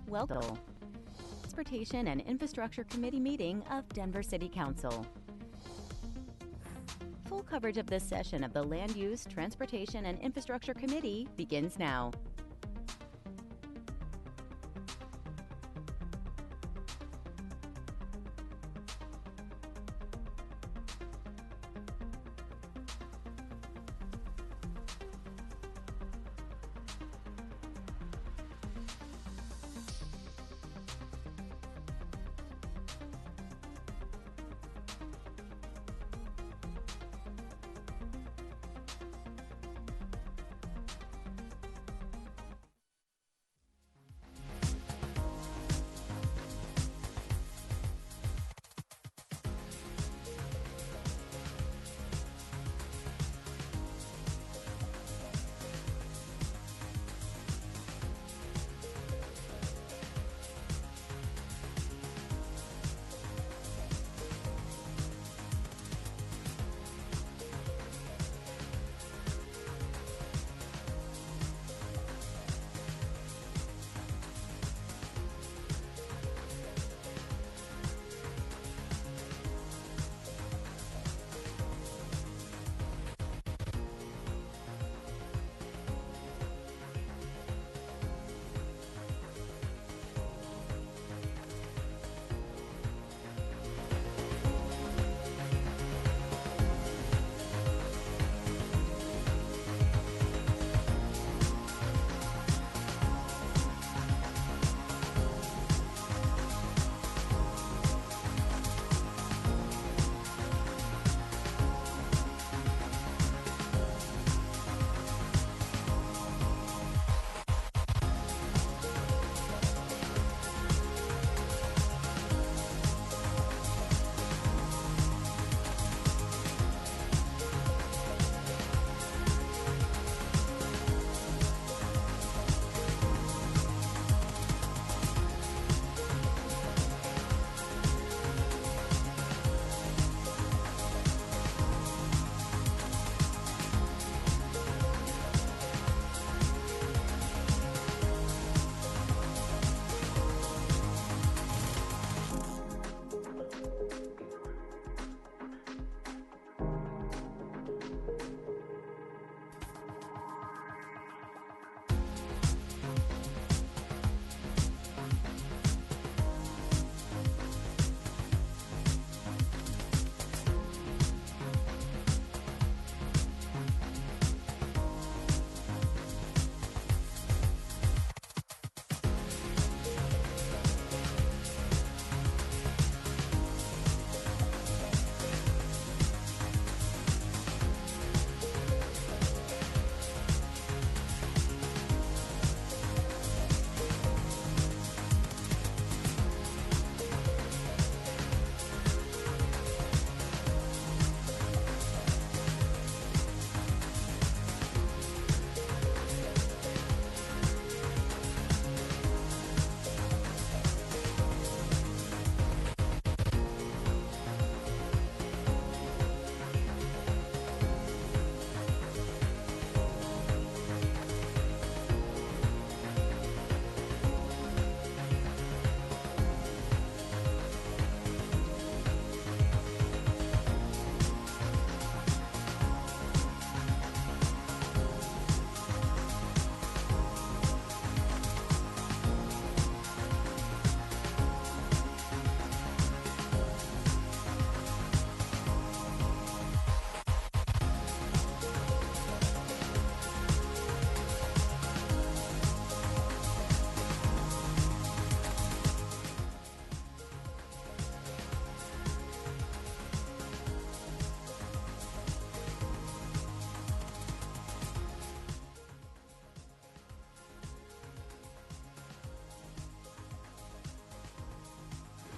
Welcome. Transportation and Infrastructure Committee meeting of Denver City Council. Full coverage of this session of the Land Use, Transportation and Infrastructure Committee begins now.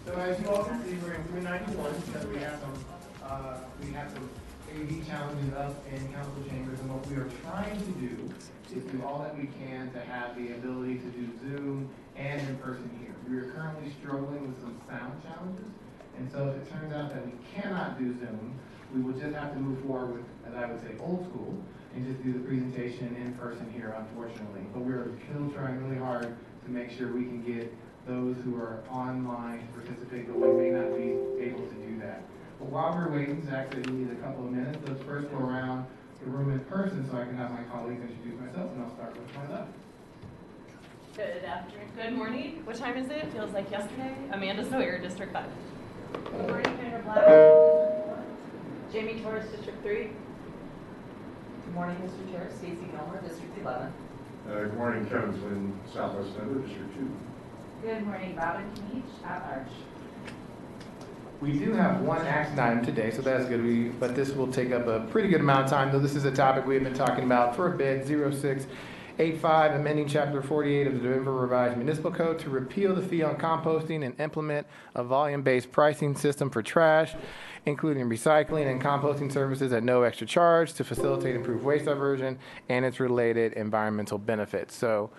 So as you all can see, we're in 391 because we have some AV challenges up in council chambers, and what we are trying to do is do all that we can to have the ability to do Zoom and in person here. We are currently struggling with some sound challenges, and so if it turns out that we cannot do Zoom, we will just have to move forward with, as I would say, old school, and just do the presentation in person here, unfortunately. But we're still trying really hard to make sure we can get those who are online to participate, but we may not be able to do that. But while we're waiting, Zach said he needs a couple of minutes. Let's first go around the room in person so I can have my colleagues introduce myself, and I'll start with my left. Good afternoon. Good morning. What time is it? Feels like yesterday. Amanda Sawyer, District 5. Good morning, Kendra Black. Jamie Torres, District 3. Good morning, Mr. Chair. Stacy Gilmer, District 11. Good morning, Kevin Flynn, Southwest Denver, District 2. Good morning, Robin Keach, at large. We do have one action item today, so that's good. But this will take up a pretty good amount of time, though this is a topic we have been talking about for a bit. 0685, amending Chapter 48 of the Denver Revised Municipal Code to repeal the fee on composting and implement a volume-based pricing system for trash, including recycling and composting services at no extra charge to facilitate improved waste diversion and its related environmental benefits. So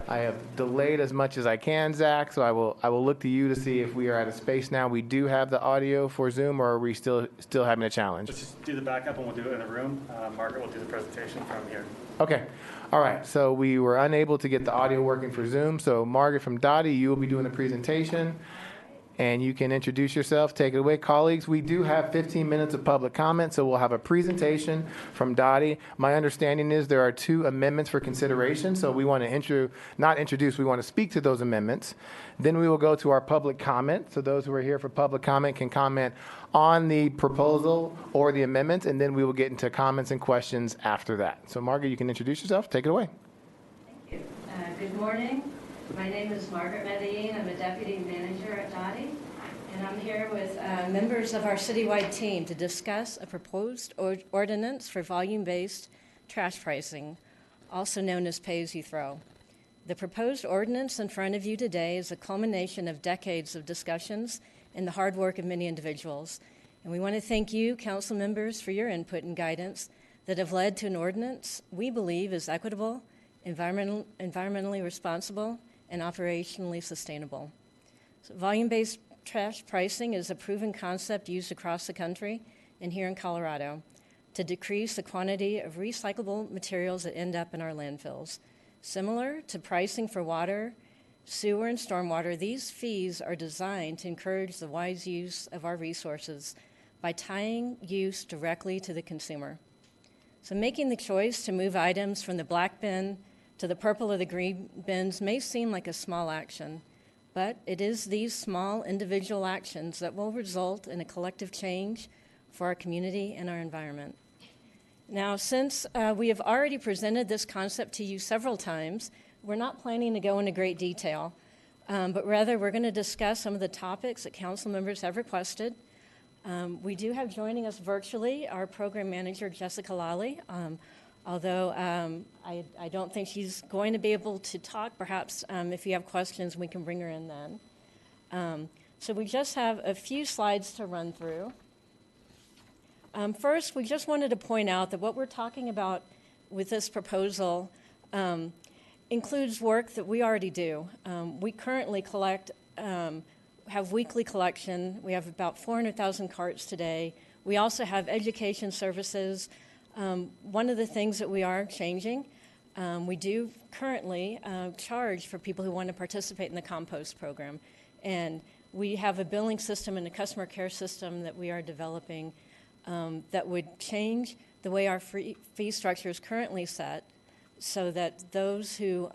I have delayed as much as I can, Zach, so I will look to you to see if we are at a space now. We do have the audio for Zoom, or are we still having a challenge? Let's just do the backup and we'll do it in the room. Margaret will do the presentation from here. Okay. All right. So we were unable to get the audio working for Zoom. So Margaret from Dottie, you will be doing the presentation. And you can introduce yourself. Take it away, colleagues. We do have 15 minutes of public comment, so we'll have a presentation from Dottie. My understanding is there are 2 amendments for consideration, so we want to we want to speak to those amendments. Then we will go to our public comment. So those who are here for public comment can comment on the proposal or the amendments, and then we will get into comments and questions after that. So Margaret, you can introduce yourself. Take it away. Thank you. Good morning. My name is Margaret Medellin. I'm a deputy manager at Dottie, and I'm here with members of our citywide team to discuss a proposed ordinance for volume-based trash pricing, also known as pay-as-you-throw. The proposed ordinance in front of you today is a culmination of decades of discussions and the hard work of many individuals. And we want to thank you, council members, for your input and guidance that have led to an ordinance we believe is equitable, environmentally responsible, and operationally sustainable. So volume-based trash pricing is a proven concept used across the country and here in Colorado to decrease the quantity of recyclable materials that end up in our landfills. Similar to pricing for water, sewer, and stormwater, these fees are designed to encourage the wise use of our resources by tying use directly to the consumer. So making the choice to move items from the black bin to the purple or the green bins may seem like a small action, but it is these small individual actions that will result in a collective change for our community and our environment. Now, since we have already presented this concept to you several times, we're not planning to go into great detail, but rather we're going to discuss some of the topics that council members have requested. We do have joining us virtually our program manager, Jessica Lally. Although I don't think she's going to be able to talk. Perhaps if you have questions, we can bring her in then. So we just have a few slides to run through. First, we just wanted to point out that what we're talking about with this proposal includes work that we already do. We currently have weekly collection. We have about 400,000 carts today. We also have education services. One of the things that we are changing, we do currently charge for people who want to participate in the compost program. And we have a billing system and a customer care system that we are developing that would change the way our fee structure is currently set so that those who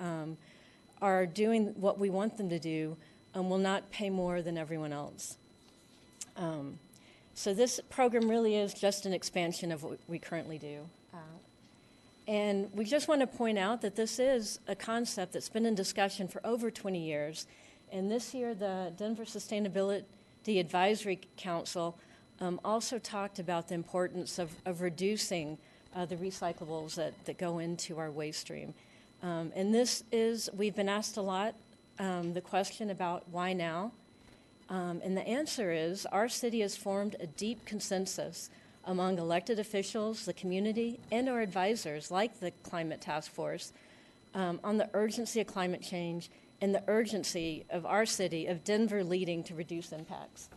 are doing what we want them to do will not pay more than everyone else. So this program really is just an expansion of what we currently do. And we just want to point out that this is a concept that's been in discussion for over 20 years. And this year, the Denver Sustainability Advisory Council also talked about the importance of reducing the recyclables that go into our waste stream. And we've been asked a lot the question about why now. And the answer is our city has formed a deep consensus among elected officials, the community, and our advisors, like the Climate Task Force, on the urgency of climate change and the urgency of our city, of Denver, leading to reduce impacts.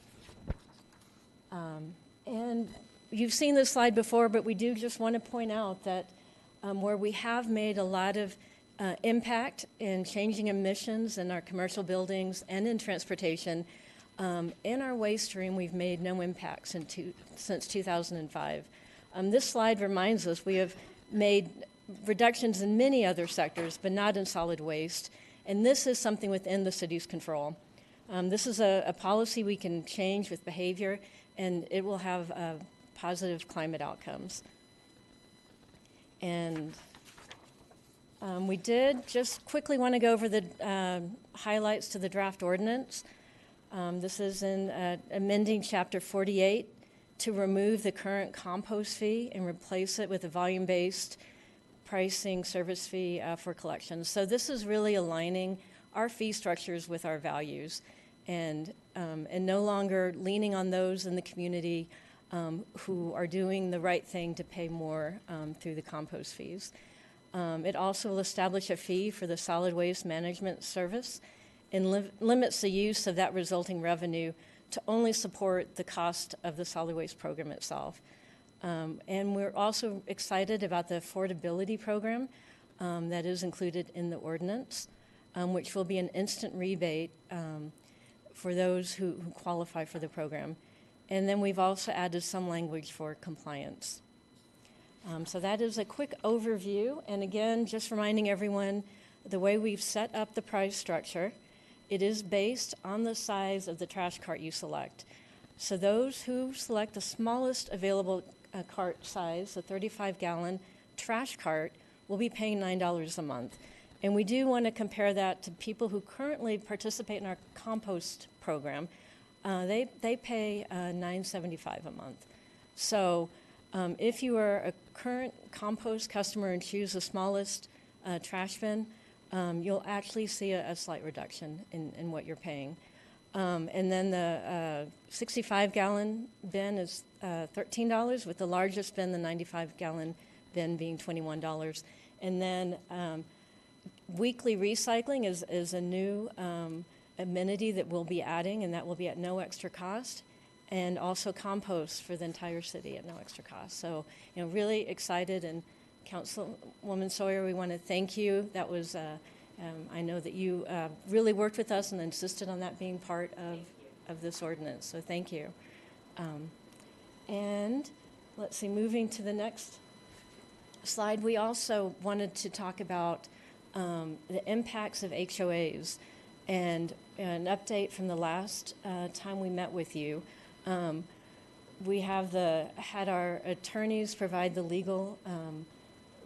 And you've seen this slide before, but we do just want to point out that where we have made a lot of impact in changing emissions in our commercial buildings and in transportation. In our waste stream, we've made no impacts since 2005. This slide reminds us we have made reductions in many other sectors, but not in solid waste, and this is something within the city's control. This is a policy we can change with behavior, and it will have positive climate outcomes. And we did just quickly want to go over the highlights to the draft ordinance. This is in amending Chapter 48 to remove the current compost fee and replace it with a volume-based pricing service fee for collections. So this is really aligning our fee structures with our values and no longer leaning on those in the community who are doing the right thing to pay more through the compost fees. It also will establish a fee for the solid waste management service and limits the use of that resulting revenue to only support the cost of the solid waste program itself. And we're also excited about the affordability program that is included in the ordinance, which will be an instant rebate for those who qualify for the program. And then we've also added some language for compliance. So that is a quick overview. And again, just reminding everyone, the way we've set up the price structure, it is based on the size of the trash cart you select. So those who select the smallest available cart size, the 35-gallon trash cart, will be paying $9 a month. And we do want to compare that to people who currently participate in our compost program. They pay $9.75 a month. So if you are a current compost customer and choose the smallest trash bin, you'll actually see a slight reduction in what you're paying. And then the 65-gallon bin is $13, with the largest bin, the 95-gallon bin, being $21. And then weekly recycling is a new amenity that we'll be adding, and that will be at no extra cost, and also compost for the entire city at no extra cost. So, really excited, and Councilwoman Sawyer, we want to thank you. That was, I know that you really worked with us and insisted on that being part of this ordinance, so thank you. And let's see, moving to the next slide, we also wanted to talk about the impacts of HOAs, and an update from the last time we met with you. We have had our attorneys provide the legal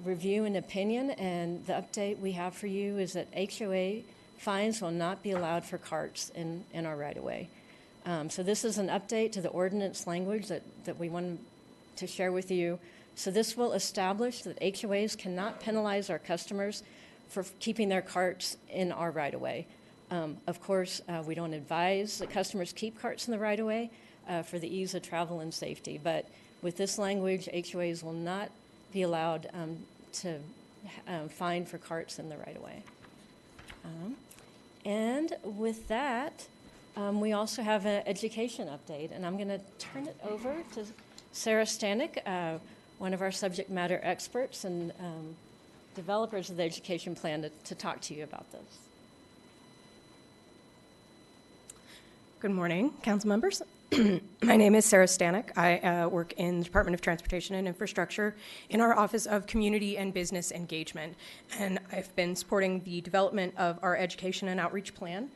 review and opinion, and the update we have for you is that HOA fines will not be allowed for carts in our right-of-way. So this is an update to the ordinance language that we wanted to share with you. So this will establish that HOAs cannot penalize our customers for keeping their carts in our right-of-way. Of course, we don't advise that customers keep carts in the right-of-way for the ease of travel and safety, but with this language, HOAs will not be allowed to fine for carts in the right-of-way. And with that, we also have an education update, and I'm going to turn it over to Sarah Stanek, one of our subject matter experts and developers of the education plan, to talk to you about this. Good morning, council members. My name is Sarah Stanek. I work in the Department of Transportation and Infrastructure in our Office of Community and Business Engagement, and I've been supporting the development of our education and outreach plan,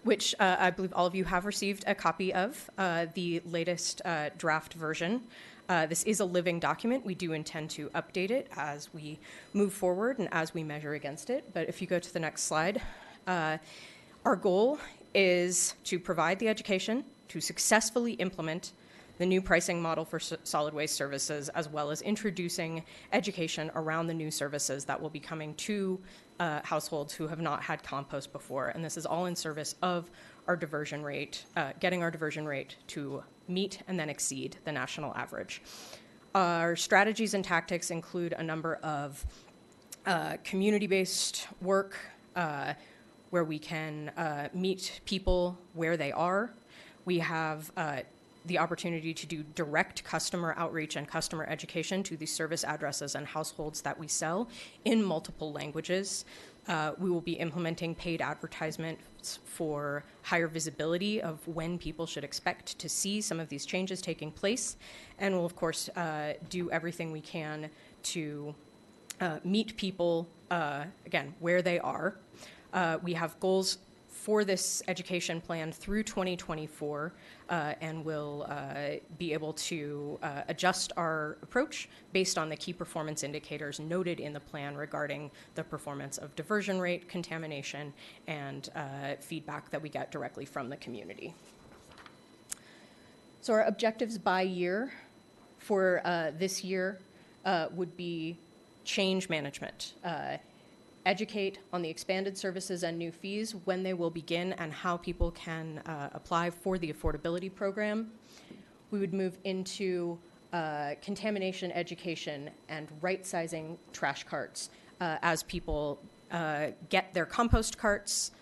which I believe all of you have received a copy of, the latest draft version. This is a living document. We do intend to update it as we move forward and as we measure against it. But if you go to the next slide, our goal is to provide the education to successfully implement the new pricing model for solid waste services, as well as introducing education around the new services that will be coming to households who have not had compost before. And this is all in service of our diversion rate, getting our diversion rate to meet and then exceed the national average. Our strategies and tactics include a number of community-based work, where we can meet people where they are. We have the opportunity to do direct customer outreach and customer education to the service addresses and households that we sell in multiple languages. We will be implementing paid advertisements for higher visibility of when people should expect to see some of these changes taking place. And we'll, of course, do everything we can to meet people, again, where they are. We have goals for this education plan through 2024, and we'll be able to adjust our approach based on the key performance indicators noted in the plan regarding the performance of diversion rate, contamination, and feedback that we get directly from the community. So our objectives by year for this year would be change management. Educate on the expanded services and new fees, when they will begin, and how people can apply for the affordability program. We would move into contamination education and right-sizing trash carts as people get their compost carts,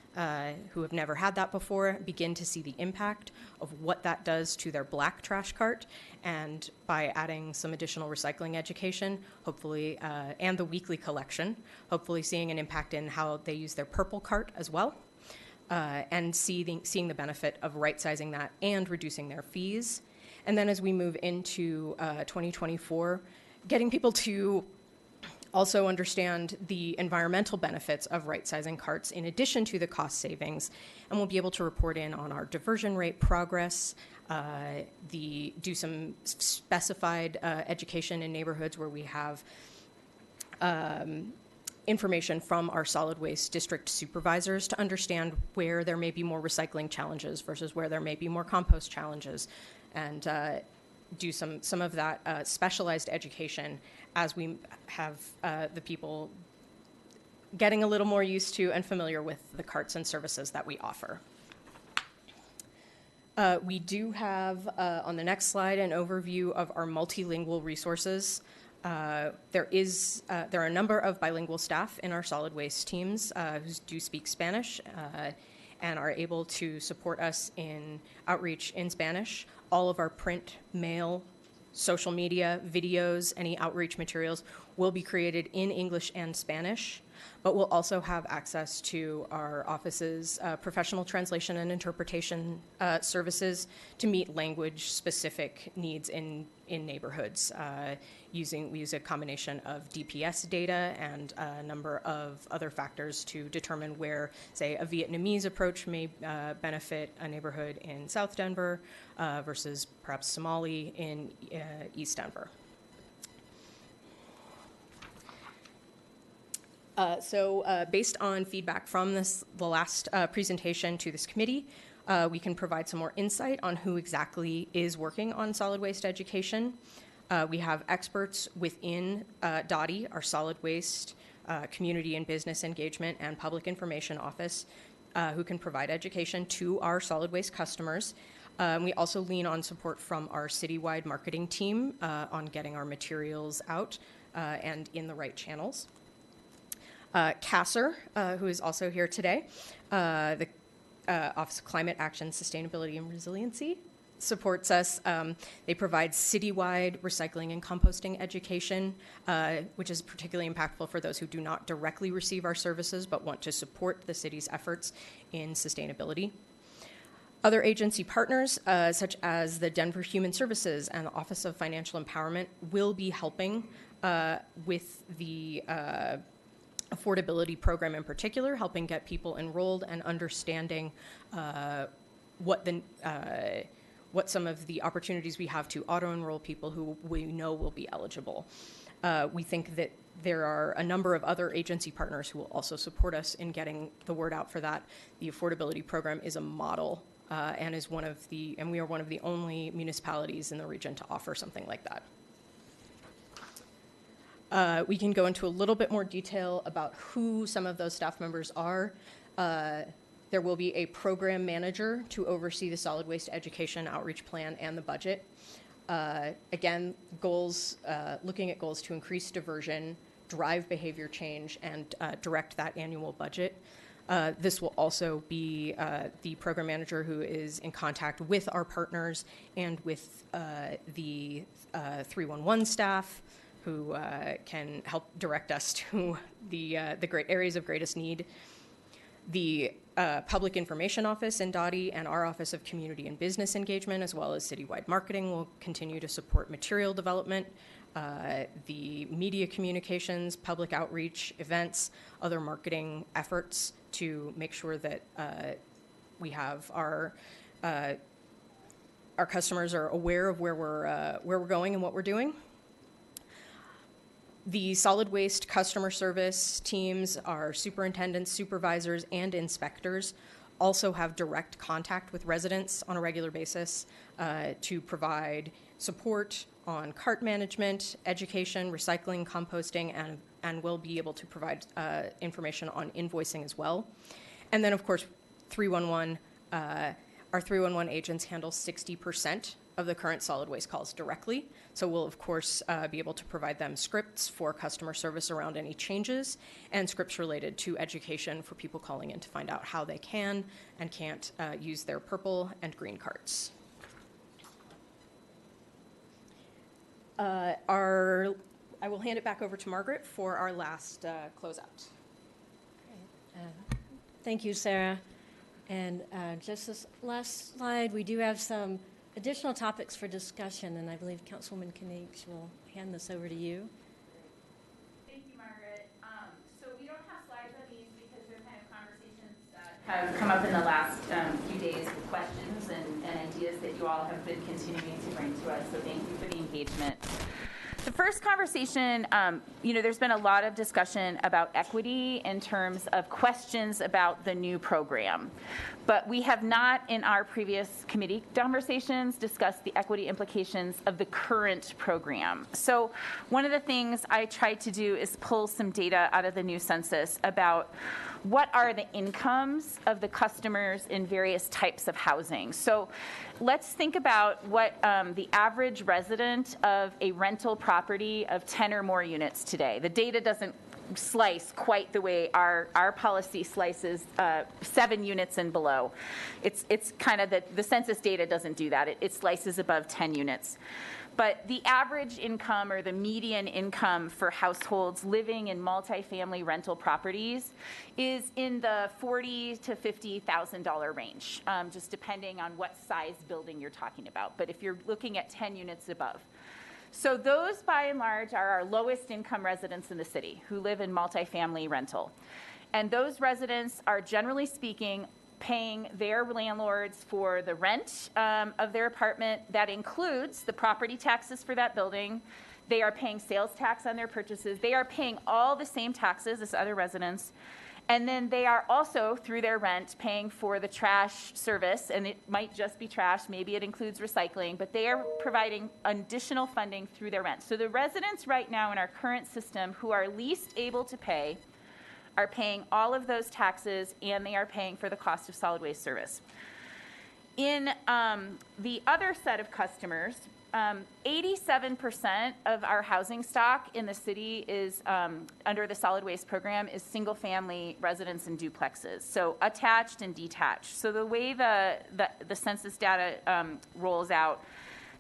who have never had that before, begin to see the impact of what that does to their black trash cart, and by adding some additional recycling education, hopefully, and the weekly collection, hopefully seeing an impact in how they use their purple cart as well, and seeing the benefit of right-sizing that and reducing their fees. And then as we move into 2024, getting people to also understand the environmental benefits of right-sizing carts in addition to the cost savings, and we'll be able to report in on our diversion rate progress, do some specified education in neighborhoods where we have information from our solid waste district supervisors to understand where there may be more recycling challenges versus where there may be more compost challenges, and do some of that specialized education as we have the people getting a little more used to and familiar with the carts and services that we offer. We do have on the next slide an overview of our multilingual resources. There are a number of bilingual staff in our solid waste teams who do speak Spanish and are able to support us in outreach in Spanish. All of our print, mail, social media, videos, any outreach materials will be created in English and Spanish, but we'll also have access to our office's professional translation and interpretation services to meet language-specific needs in neighborhoods. We use a combination of DPS data and a number of other factors to determine where, say, a Vietnamese approach may benefit a neighborhood in South Denver versus perhaps Somali in East Denver. Based on feedback from the last presentation to this committee, we can provide some more insight on who exactly is working on solid waste education. We have experts within DOTI, our solid waste community and business engagement and public information office, who can provide education to our solid waste customers. We also lean on support from our citywide marketing team on getting our materials out and in the right channels. CASR, who is also here today, the Office of Climate Action, Sustainability, and Resiliency, supports us. They provide citywide recycling and composting education, which is particularly impactful for those who do not directly receive our services but want to support the city's efforts in sustainability. Other agency partners, such as the Denver Human Services and the Office of Financial Empowerment, will be helping with the affordability program in particular, helping get people enrolled and understanding what some of the opportunities we have to auto-enroll people who we know will be eligible. We think that there are a number of other agency partners who will also support us in getting the word out for that. The affordability program is a model and we are one of the only municipalities in the region to offer something like that. We can go into a little bit more detail about who some of those staff members are. There will be a program manager to oversee the solid waste education outreach plan and the budget. Again, looking at goals to increase diversion, drive behavior change, and direct that annual budget. This will also be the program manager who is in contact with our partners and with the 311 staff who can help direct us to the great areas of greatest need. The Public Information Office in Dottie and our Office of Community and Business Engagement, as well as citywide marketing, will continue to support material development, the media communications, public outreach, events, other marketing efforts to make sure that we have our customers are aware of where we're going and what we're doing. The solid waste customer service teams, our superintendents, supervisors, and inspectors also have direct contact with residents on a regular basis to provide support on cart management, education, recycling, composting, and will be able to provide information on invoicing as well. And then, of course, 311, our 311 agents handle 60% of the current solid waste calls directly. So we'll, of course, be able to provide them scripts for customer service around any changes and scripts related to education for people calling in to find out how they can and can't use their purple and green cards. I will hand it back over to Margaret for our last closeout. Thank you, Sarah. And just this last slide, we do have some additional topics for discussion, and I believe Councilwoman Knight will hand this over to you. Thank you, Margaret. So we don't have slides on these because they're kind of conversations that have come up in the last few days with questions and ideas that you all have been continuing to bring to us. So thank you for the engagement. The first conversation, there's been a lot of discussion about equity in terms of questions about the new program. But we have not, in our previous committee conversations, discussed the equity implications of the current program. So one of the things I tried to do is pull some data out of the new census about what are the incomes of the customers in various types of housing. So let's think about what the average resident of a rental property of 10 or more units today. The data doesn't slice quite the way our policy slices 7 units and below. It's kind of the census data doesn't do that. It slices above 10 units. But the average income or the median income for households living in multifamily rental properties is in the $40,000 to $50,000 range, just depending on what size building you're talking about. But if you're looking at 10 units above. So those, by and large, are our lowest income residents in the city who live in multifamily rental. And those residents are, generally speaking, paying their landlords for the rent of their apartment. That includes the property taxes for that building. They are paying sales tax on their purchases. They are paying all the same taxes as other residents. And then they are also, through their rent, paying for the trash service, and it might just be trash, maybe it includes recycling, but they are providing additional funding through their rent. So the residents right now in our current system who are least able to pay are paying all of those taxes, and they are paying for the cost of solid waste service. In the other set of customers, 87% of our housing stock in the city is, under the solid waste program, is single-family residents and duplexes, so attached and detached. So the way the census data rolls out,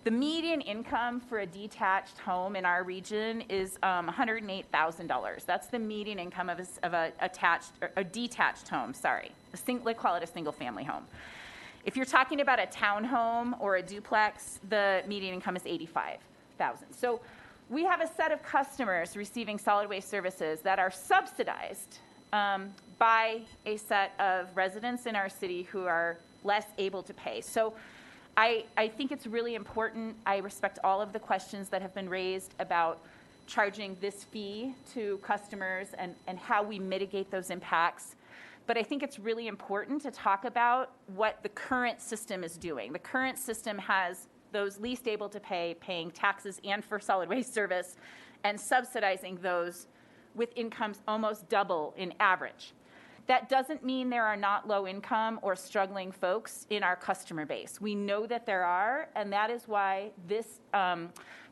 the median income for a detached home in our region is $108,000. That's the median income of a detached home. Sorry, let's call it a single-family home. If you're talking about a townhome or a duplex, the median income is $85,000. So we have a set of customers receiving solid waste services that are subsidized by a set of residents in our city who are less able to pay. So I think it's really important. I respect all of the questions that have been raised about charging this fee to customers and how we mitigate those impacts. But I think it's really important to talk about what the current system is doing. The current system has those least able to pay paying taxes and for solid waste service and subsidizing those with incomes almost double in average. That doesn't mean there are not low income or struggling folks in our customer base. We know that there are, and that is why this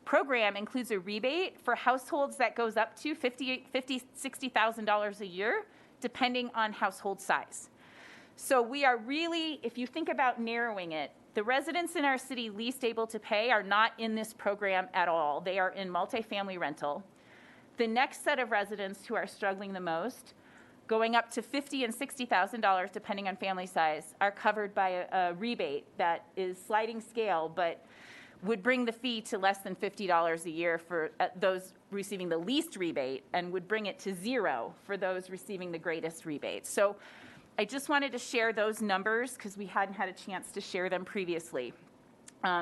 program includes a rebate for households that goes up to $60,000 a year. depending on household size. So we are really, if you think about narrowing it, the residents in our city least able to pay are not in this program at all. They are in multifamily rental. The next set of residents who are struggling the most, going up to $50,000 and $60,000 depending on family size, are covered by a rebate that is sliding scale, but would bring the fee to less than $50 a year for those receiving the least rebate, and would bring it to zero for those receiving the greatest rebate. So I just wanted to share those numbers because we hadn't had a chance to share them previously.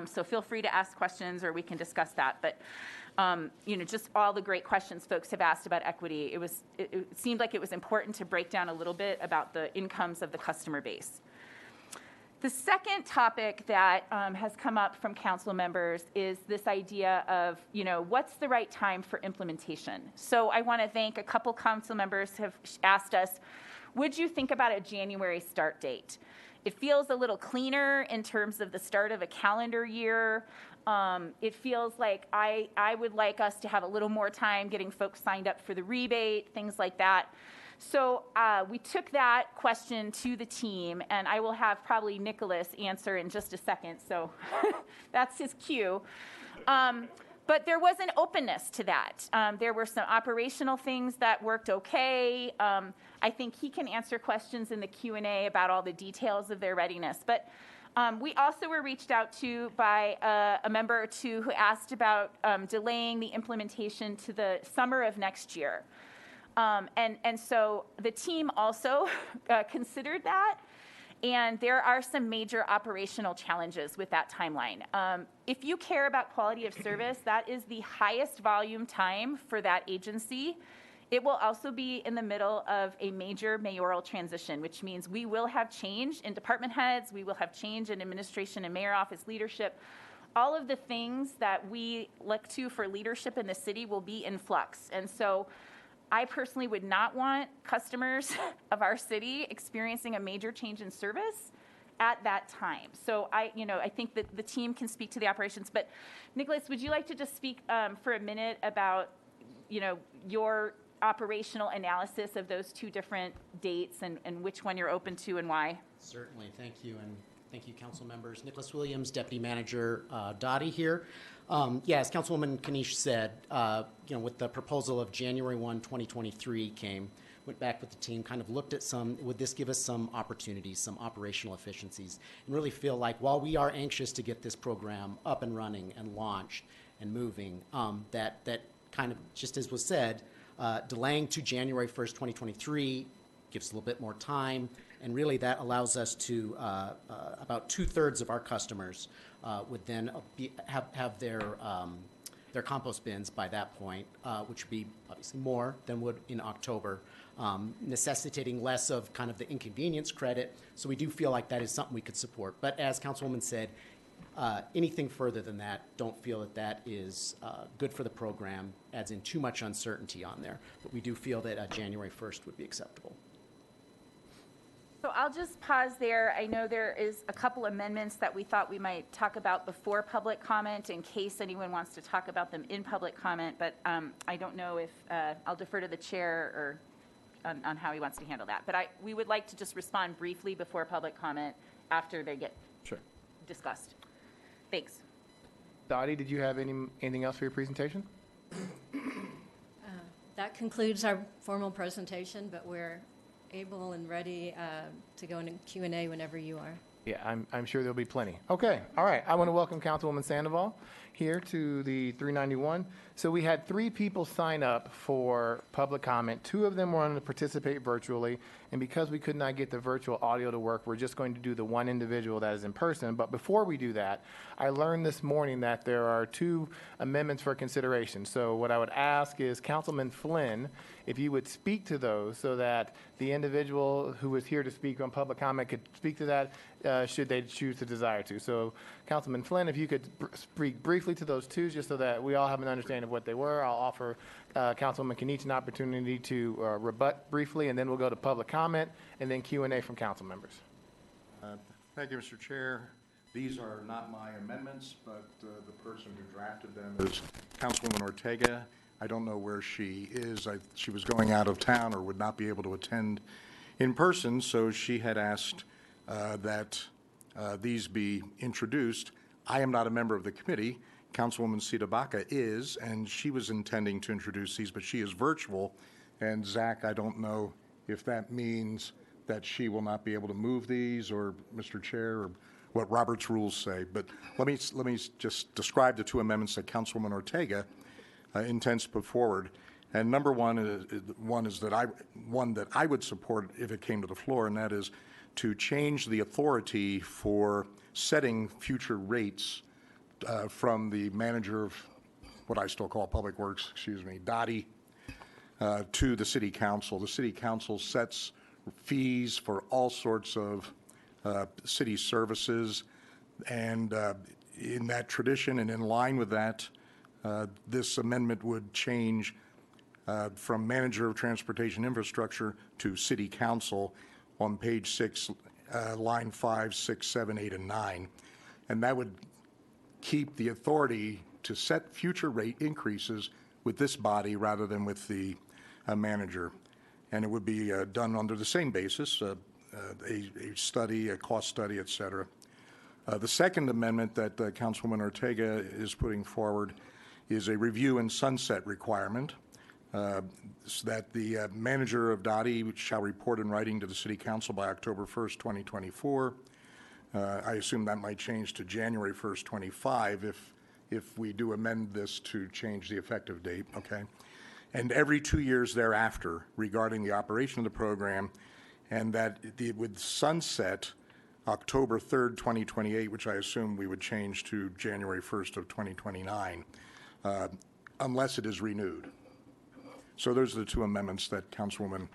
So feel free to ask questions or we can discuss that. But just all the great questions folks have asked about equity. It seemed like it was important to break down a little bit about the incomes of the customer base. The second topic that has come up from council members is this idea of, what's the right time for implementation? So I want to thank a couple council members who have asked us, would you think about a January start date? It feels a little cleaner in terms of the start of a calendar year. It feels like I would like us to have a little more time getting folks signed up for the rebate, things like that. So we took that question to the team, and I will have probably Nicholas answer in just a second. So that's his cue. But there was an openness to that. There were some operational things that worked okay. I think he can answer questions in the Q&A about all the details of their readiness. But we also were reached out to by a member or two who asked about delaying the implementation to the summer of next year. And so the team also considered that. And there are some major operational challenges with that timeline. If you care about quality of service, that is the highest volume time for that agency. It will also be in the middle of a major mayoral transition, which means we will have change in department heads, we will have change in administration and mayor office leadership. All of the things that we look to for leadership in the city will be in flux. And so I personally would not want customers of our city experiencing a major change in service at that time. So I think that the team can speak to the operations. But Nicholas, would you like to just speak for a minute about, your operational analysis of those two different dates and which one you're open to and why? Certainly, thank you, and thank you, council members. Nicholas Williams, Deputy Manager Dottie here. As Councilwoman Kanish said, with the proposal of January 1, 2023 went back with the team, kind of looked at would this give us some opportunities, some operational efficiencies, and really feel like while we are anxious to get this program up and running and launched and moving, that kind of, just as was said, delaying to January 1st, 2023 gives a little bit more time, and really that allows us to, about 2/3 of our customers would then have their compost bins by that point, which would be obviously more than would in October, necessitating less of kind of the inconvenience credit. So we do feel like that is something we could support. But as Councilwoman said, anything further than that, don't feel that is good for the program, adds in too much uncertainty on there. But we do feel that January 1st would be acceptable. So I'll just pause there. I know there is a couple amendments that we thought we might talk about before public comment in case anyone wants to talk about them in public comment, but I don't know if I'll defer to the chair or on how he wants to handle that. But we would like to just respond briefly before public comment after they get discussed. Thanks. Dottie, did you have anything else for your presentation? That concludes our formal presentation, but we're able and ready to go into Q&A whenever you are. Yeah, I'm sure there'll be plenty. Okay, all right. I want to welcome Councilwoman Sandoval here to the 391. So we had 3 people sign up for public comment. 2 of them wanted to participate virtually, and because we could not get the virtual audio to work, we're just going to do the one individual that is in person. But before we do that, I learned this morning that there are 2 amendments for consideration. So what I would ask is Councilman Flynn, if you would speak to those so that the individual who is here to speak on public comment could speak to that should they choose to desire to. So Councilman Flynn, if you could speak briefly to those 2 just so that we all have an understanding of what they were. I'll offer Councilwoman Kanish an opportunity to rebut briefly, and then we'll go to public comment and then Q&A from council members. Thank you, Mr. Chair. These are not my amendments, but the person who drafted them is Councilwoman Ortega. I don't know where she is. She was going out of town or would not be able to attend in person, so she had asked that these be introduced. I am not a member of the committee. Councilwoman Sita Baca is, and she was intending to introduce these, but she is virtual. And Zach, I don't know if that means that she will not be able to move these, or Mr. Chair, or what Robert's rules say. But let me just describe the two amendments that Councilwoman Ortega intends to put forward. And number one is that I would support if it came to the floor, and that is to change the authority for setting future rates from the manager of what I still call Public Works, Dottie, to the City Council. The City Council sets fees for all sorts of city services, and in that tradition and in line with that, this amendment would change from Manager of Transportation Infrastructure to City Council on page 6, line 5, 6, 7, 8, and 9. And that would keep the authority to set future rate increases with this body rather than with the manager. And it would be done under the same basis, a study, a cost study, et cetera. The second amendment that Councilwoman Ortega is putting forward is a review and sunset requirement, so that the manager of Dottie shall report in writing to the City Council by October 1st, 2024. I assume that might change to January 1st, 25 if we do amend this to change the effective date, okay? And every 2 years thereafter regarding the operation of the program, and that it would sunset October 3rd, 2028, which I assume we would change to January 1st of 2029, unless it is renewed. So those are the two amendments that Councilwoman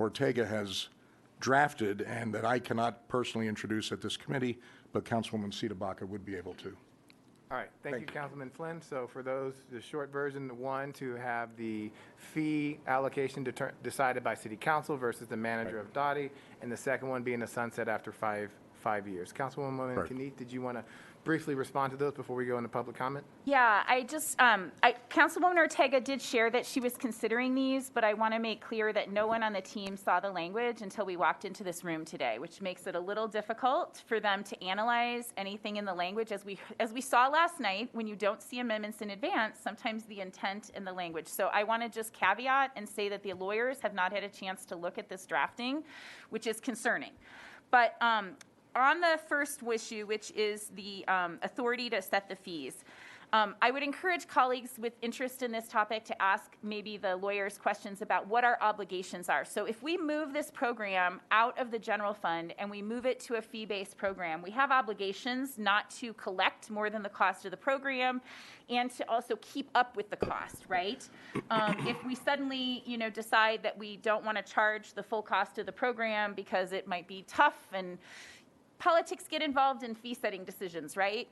Ortega has drafted and that I cannot personally introduce at this committee, but Councilwoman Sita Baca would be able to. All right, thank you, Councilman Flynn. So for those, the short version, one, to have the fee allocation decided by City Council versus the manager of Dottie, and the second one being a sunset after five years. Councilwoman Knight, did you want to briefly respond to those before we go into public comment? Yeah, Councilwoman Ortega did share that she was considering these, but I want to make clear that no one on the team saw the language until we walked into this room today, which makes it a little difficult for them to analyze anything in the language. As we saw last night, when you don't see amendments in advance, sometimes the intent and the language. So I want to just caveat and say that the lawyers have not had a chance to look at this drafting, which is concerning. But on the first issue, which is the authority to set the fees, I would encourage colleagues with interest in this topic to ask maybe the lawyers questions about what our obligations are. So if we move this program out of the general fund and we move it to a fee-based program, we have obligations not to collect more than the cost of the program and to also keep up with the cost, right? If we suddenly, decide that we don't want to charge the full cost of the program because it might be tough and politics get involved in fee-setting decisions, right?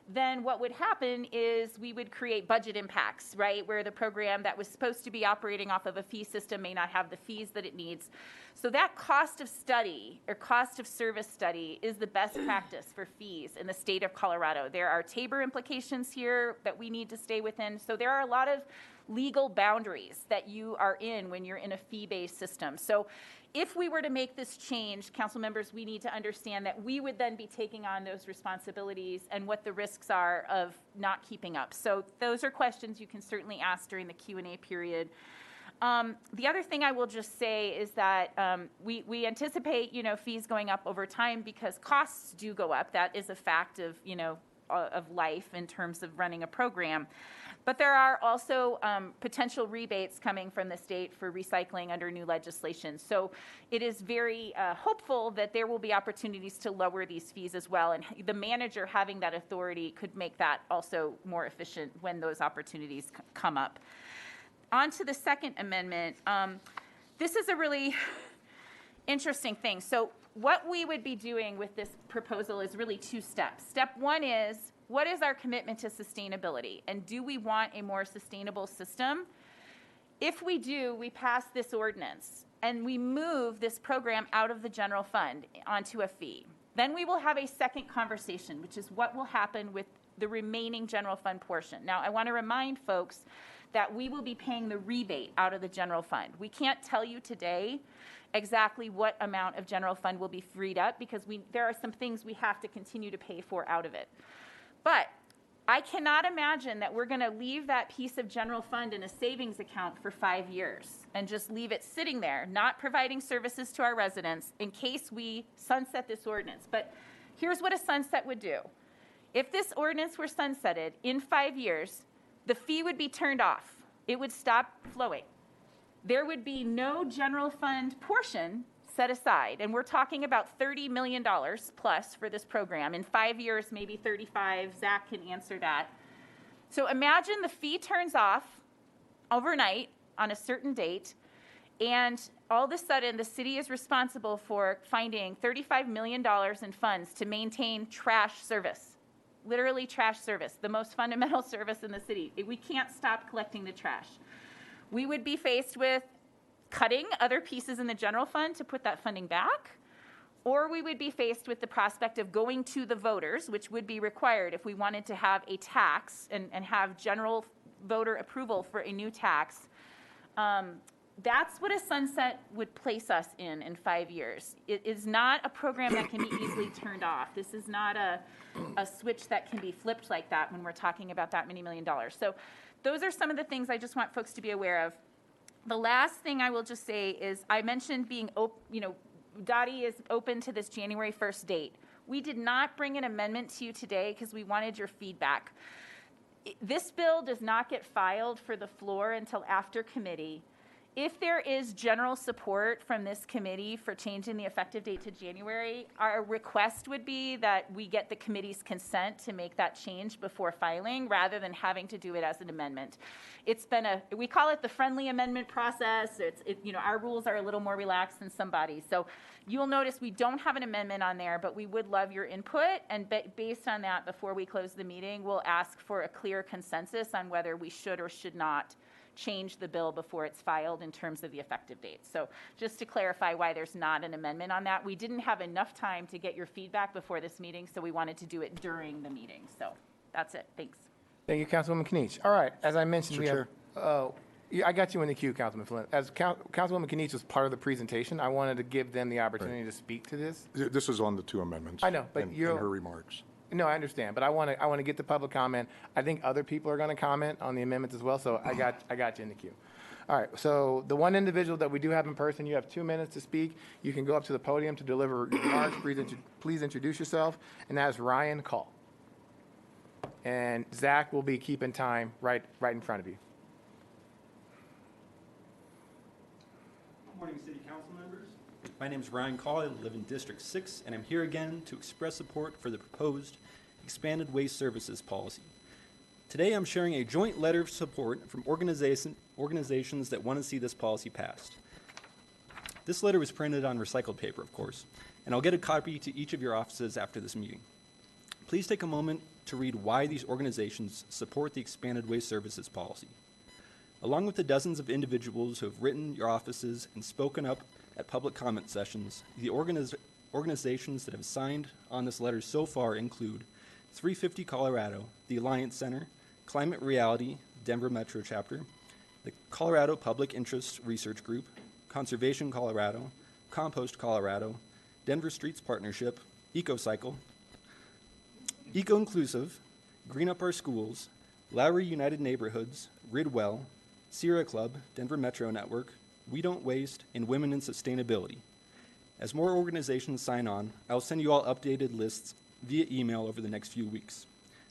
Then what would happen is we would create budget impacts, right? Where the program that was supposed to be operating off of a fee system may not have the fees that it needs. So that cost of study or cost of service study is the best practice for fees in the state of Colorado. There are Tabor implications here that we need to stay within. So there are a lot of legal boundaries that you are in when you're in a fee-based system. So if we were to make this change, council members, we need to understand that we would then be taking on those responsibilities and what the risks are of not keeping up. So those are questions you can certainly ask during the Q&A period. The other thing I will just say is that we anticipate, fees going up over time because costs do go up. That is a fact of, of life in terms of running a program. But there are also potential rebates coming from the state for recycling under new legislation. So it is very hopeful that there will be opportunities to lower these fees as well. And the manager having that authority could make that also more efficient when those opportunities come up. On to the second amendment. This is a really interesting thing. So what we would be doing with this proposal is really two steps. Step one is, what is our commitment to sustainability? And do we want a more sustainable system? If we do, we pass this ordinance and we move this program out of the general fund onto a fee. Then we will have a second conversation, which is what will happen with the remaining general fund portion. Now, I want to remind folks that we will be paying the rebate out of the general fund. We can't tell you today exactly what amount of general fund will be freed up because there are some things we have to continue to pay for out of it. But I cannot imagine that we're going to leave that piece of general fund in a savings account for 5 years and just leave it sitting there, not providing services to our residents in case we sunset this ordinance. But here's what a sunset would do. If this ordinance were sunsetted in 5 years, the fee would be turned off. It would stop flowing. There would be no general fund portion set aside. And we're talking about $30 million plus for this program. In 5 years, maybe 35. Zach can answer that. So imagine the fee turns off overnight on a certain date, and all of a sudden the city is responsible for finding $35 million in funds to maintain trash service. Literally trash service, the most fundamental service in the city. We can't stop collecting the trash. We would be faced with cutting other pieces in the general fund to put that funding back, or we would be faced with the prospect of going to the voters, which would be required if we wanted to have a tax and have general voter approval for a new tax. That's what a sunset would place us in 5 years. It is not a program that can be easily turned off. This is not a switch that can be flipped like that when we're talking about that many $1 million. So those are some of the things I just want folks to be aware of. The last thing I will just say is I mentioned being, Dottie is open to this January 1st date. We did not bring an amendment to you today because we wanted your feedback. This bill does not get filed for the floor until after committee. If there is general support from this committee for changing the effective date to January, our request would be that we get the committee's consent to make that change before filing rather than having to do it as an amendment. It's been we call it the friendly amendment process. Our rules are a little more relaxed than somebody's. So you'll notice we don't have an amendment on there, but we would love your input. And based on that, before we close the meeting, we'll ask for a clear consensus on whether we should or should not change the bill before it's filed in terms of the effective date. So just to clarify why there's not an amendment on that, we didn't have enough time to get your feedback before this meeting, so we wanted to do it during the meeting. So that's it. Thanks. Thank you, Councilwoman Kniech. All right, as I mentioned, we have, I got you in the queue, Councilman Flynn. As Councilwoman Kniech was part of the presentation, I wanted to give them the opportunity to speak to this. This is on the two amendments. I know, but and you're her remarks. No, I understand, but I want to get the public comment. I think other people are going to comment on the amendments as well, so I got you in the queue. All right, so the one individual that we do have in person, you have 2 minutes to speak. You can go up to the podium to deliver remarks. Please introduce yourself, and that is Ryan Call. And Zach will be keeping time right in front of you. Good morning, City Council members. My name is Ryan Call. I live in District 6, and I'm here again to express support for the proposed expanded waste services policy. Today, I'm sharing a joint letter of support from organizations that want to see this policy passed. This letter was printed on recycled paper, of course, and I'll get a copy to each of your offices after this meeting. Please take a moment to read why these organizations support the expanded waste services policy. Along with the dozens of individuals who have written your offices and spoken up at public comment sessions, the organizations that have signed on this letter so far include 350 Colorado, the Alliance Center, Climate Reality, Denver Metro Chapter, the Colorado Public Interest Research Group, Conservation Colorado, Compost Colorado, Denver Streets Partnership, EcoCycle, Eco-Inclusive, Green Up Our Schools, Lowry United Neighborhoods, Ridwell, Sierra Club, Denver Metro Network, We Don't Waste, and Women in Sustainability. As more organizations sign on, I'll send you all updated lists via email over the next few weeks.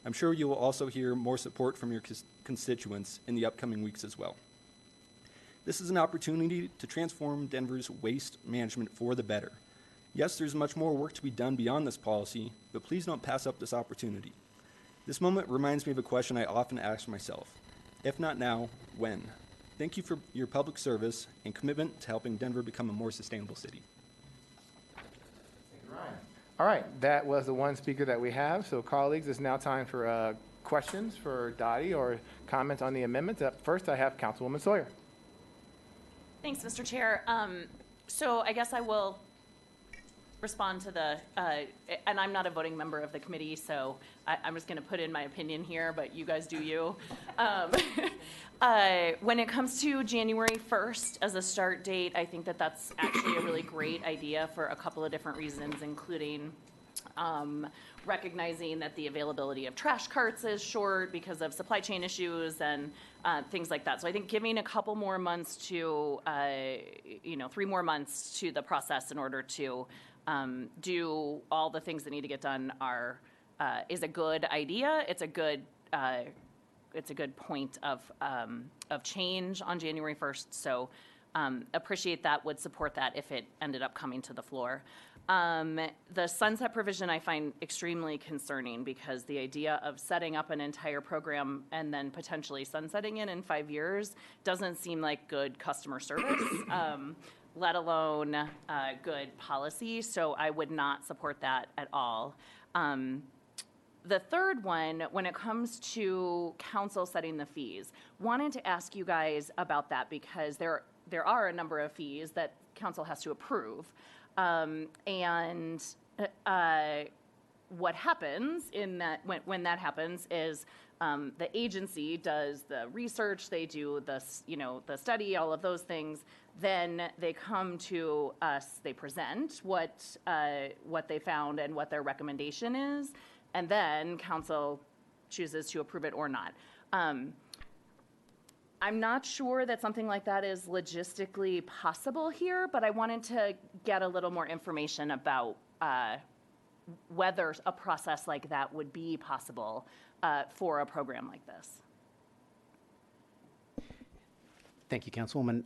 I'm sure you will also hear more support from your constituents in the upcoming weeks as well. This is an opportunity to transform Denver's waste management for the better. Yes, there's much more work to be done beyond this policy, but please don't pass up this opportunity. This moment reminds me of a question I often ask myself. If not now, when? Thank you for your public service and commitment to helping Denver become a more sustainable city. Thank you, Ryan. All right, that was the one speaker that we have. So colleagues, it's now time for questions for Dottie or comments on the amendments. Up first, I have Councilwoman Sawyer. Thanks, Mr. Chair. So I guess I will respond to the, and I'm not a voting member of the committee, so I'm just going to put in my opinion here, but you guys do you. When it comes to January 1st as a start date, I think that that's actually a really great idea for a couple of different reasons, including recognizing that the availability of trash carts is short because of supply chain issues and things like that. So I think giving a couple more months to, 3 more months to the process in order to do all the things that need to get done is a good idea. It's a good point of change on January 1st. So appreciate that, would support that if it ended up coming to the floor. The sunset provision I find extremely concerning because the idea of setting up an entire program and then potentially sunsetting it in 5 years doesn't seem like good customer service, let alone good policy. So I would not support that at all. The third one, when it comes to council setting the fees, wanted to ask you guys about that because there are a number of fees that council has to approve. What happens in that when that happens is the agency does the research, they do the study, all of those things. Then they come to us, they present what they found and what their recommendation is, and then council chooses to approve it or not. I'm not sure that something like that is logistically possible here, but I wanted to get a little more information about whether a process like that would be possible for a program like this. Thank you, Councilwoman.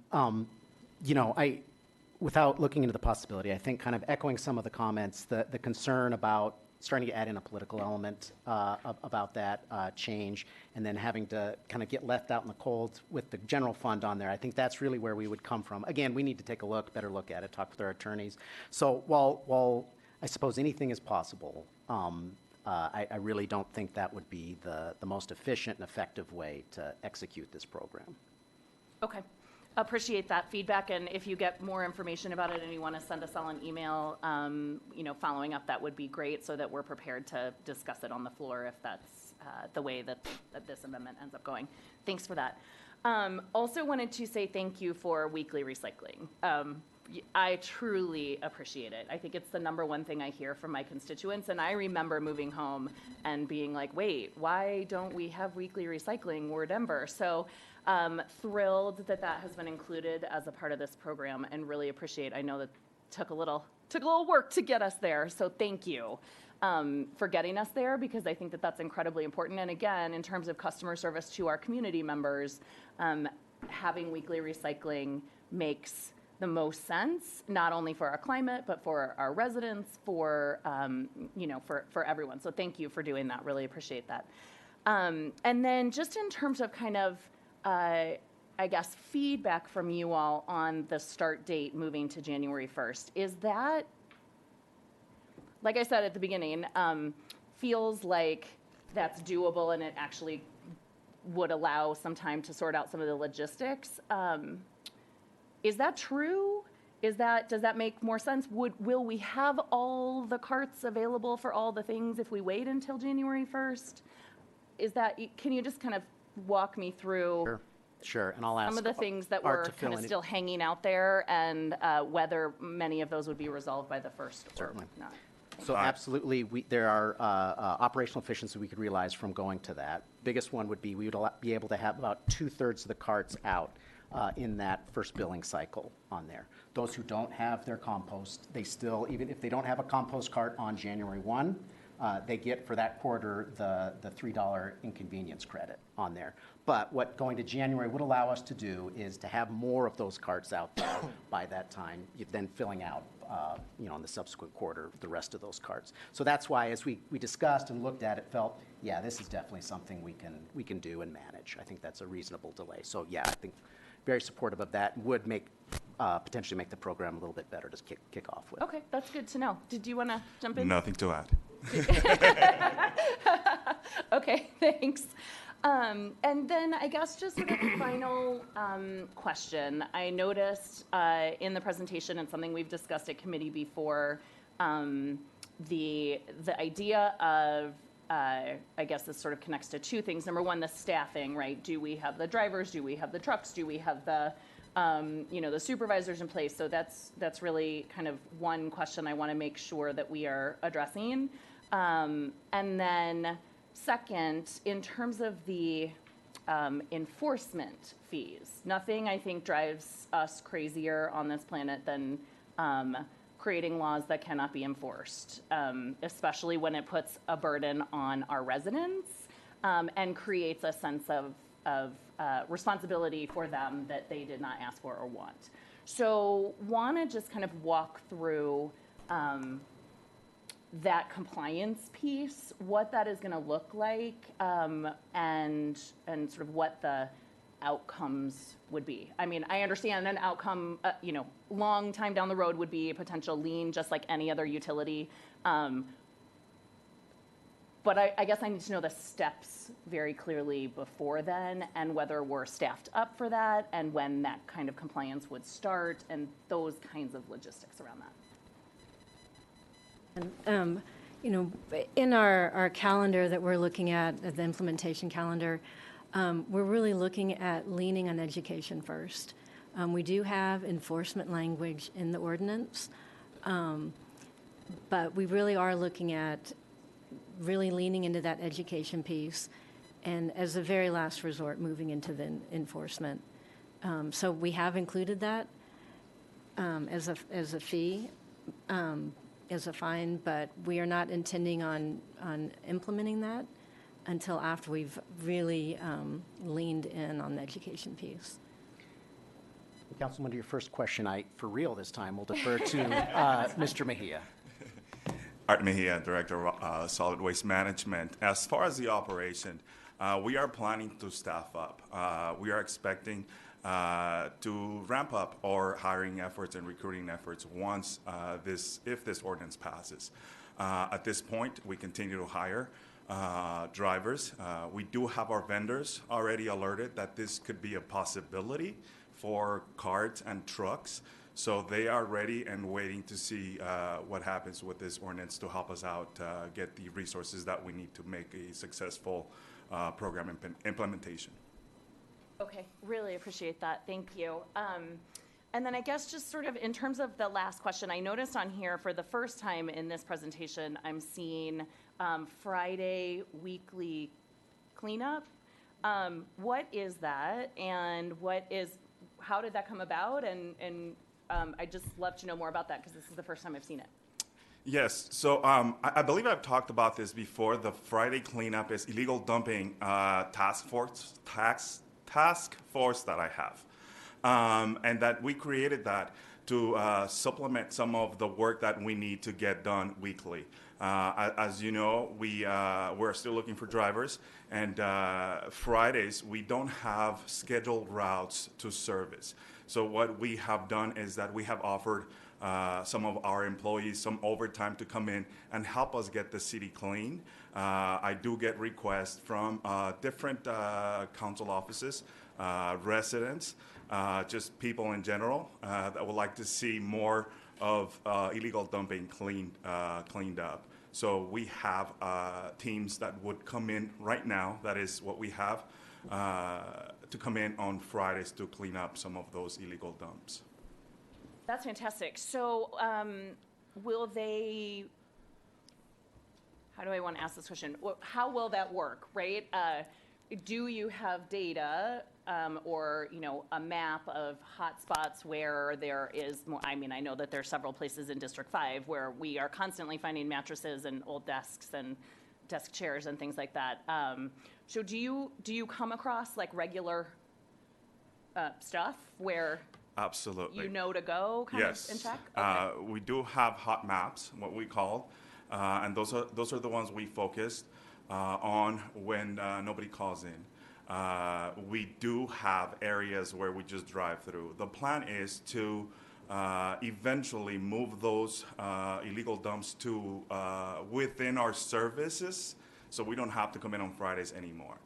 Without looking into the possibility, I think kind of echoing some of the comments, the concern about starting to add in a political element about that change and then having to kind of get left out in the cold with the general fund on there. I think that's really where we would come from. Again, we need to take a better look at it, talk with our attorneys. So while I suppose anything is possible, I really don't think that would be the most efficient and effective way to execute this program. Okay. Appreciate that feedback, and if you get more information about it and you want to send us all an email, following up, that would be great so that we're prepared to discuss it on the floor if that's the way that this amendment ends up going. Thanks for that. Also wanted to say thank you for weekly recycling. I truly appreciate it. I think it's the #1 thing I hear from my constituents, and I remember moving home and being like, wait, why don't we have weekly recycling? We're Denver. So thrilled that has been included as a part of this program and really appreciate. I know that took a little work to get us there, so thank you for getting us there because I think that that's incredibly important. And again, in terms of customer service to our community members, having weekly recycling makes the most sense, not only for our climate, but for our residents, for everyone. So thank you for doing that. Really appreciate that. And then just in terms of kind of, I guess, feedback from you all on the start date moving to January 1st, is that, like I said at the beginning, feels like that's doable and it actually would allow some time to sort out some of the logistics. Is that true? Does that make more sense? Will we have all the carts available for all the things if we wait until January 1st? Can you just kind of walk me through Sure. And I'll ask some of the things that were kind of still hanging out there and whether many of those would be resolved by the 1st Certainly. or not? So absolutely, there are operational efficiencies we could realize from going to that. Biggest one would be we would be able to have about 2/3 of the carts out in that first billing cycle on there. Those who don't have their compost, they still, even if they don't have a compost cart on January 1, they get for that quarter the $3 inconvenience credit on there. But what going to January would allow us to do is to have more of those carts out there by that time, then filling out in the subsequent quarter, the rest of those carts. So that's why, as we discussed and looked at it, felt, yeah, this is definitely something we can do and manage. I think that's a reasonable delay. So yeah, I think very supportive of that. Would potentially make the program a little bit better to kick off with. Okay, that's good to know. Did you want to jump in? Nothing to add. Okay, thanks. And then I guess just sort of a final question. I noticed in the presentation, and something we've discussed at committee before, The idea of, I guess this sort of connects to two things. Number one, the staffing, right? Do we have the drivers? Do we have the trucks? Do we have the, the supervisors in place? So that's really kind of one question I want to make sure that we are addressing. And then second, in terms of the enforcement fees, nothing I think drives us crazier on this planet than creating laws that cannot be enforced, especially when it puts a burden on our residents and creates a sense of responsibility for them that they did not ask for or want. So want to just kind of walk through that compliance piece, what that is going to look like, and sort of what the outcomes would be. I mean, I understand an outcome, long time down the road would be a potential lien, just like any other utility. But I guess I need to know the steps very clearly before then, and whether we're staffed up for that, and when that kind of compliance would start, and those kinds of logistics around that. And, in our calendar that we're looking at, the implementation calendar, we're really looking at leaning on education first. We do have enforcement language in the ordinance, but we really are looking at really leaning into that education piece, and as a very last resort, moving into the enforcement. So we have included that as a fee, as a fine, but we are not intending on implementing that until after we've really leaned in on the education piece. Councilman, to your first question, for real this time, we'll defer to Mr. Mejia. Art Mejia, Director of Solid Waste Management. As far as the operation, we are planning to staff up. We are expecting to ramp up our hiring efforts and recruiting efforts once if this ordinance passes. At this point, we continue to hire drivers. We do have our vendors already alerted that this could be a possibility for carts and trucks. So they are ready and waiting to see what happens with this ordinance to help us out, get the resources that we need to make a successful program implementation. Okay, really appreciate that. Thank you. And then I guess just sort of in terms of the last question, I noticed on here for the first time in this presentation, I'm seeing Friday weekly cleanup. What is that, and how did that come about? And I'd just love to know more about that, because this is the first time I've seen it. Yes, so I believe I've talked about this before. The Friday cleanup is illegal dumping task force that I have. And that we created that to supplement some of the work that we need to get done weekly. As you know, we're still looking for drivers, and Fridays we don't have scheduled routes to service. So what we have done is that we have offered some of our employees some overtime to come in and help us get the city clean. I do get requests from different council offices, residents, just people in general that would like to see more of illegal dumping cleaned up. So we have teams that would come in right now, that is what we have, to come in on Fridays to clean up some of those illegal dumps. That's fantastic. So will they, how do I want to ask this question? How will that work, right? Do you have data or a map of hotspots where there is more? I mean, I know that there are several places in District 5 where we are constantly finding mattresses and old desks and desk chairs and things like that. So do you come across like regular stuff where Absolutely. you know to go kind of and check? Okay. We do have hot maps, what we call, and those are the ones we focused on when nobody calls in. We do have areas where we just drive through. The plan is to eventually move those illegal dumps to within our services, so we don't have to come in on Fridays anymore.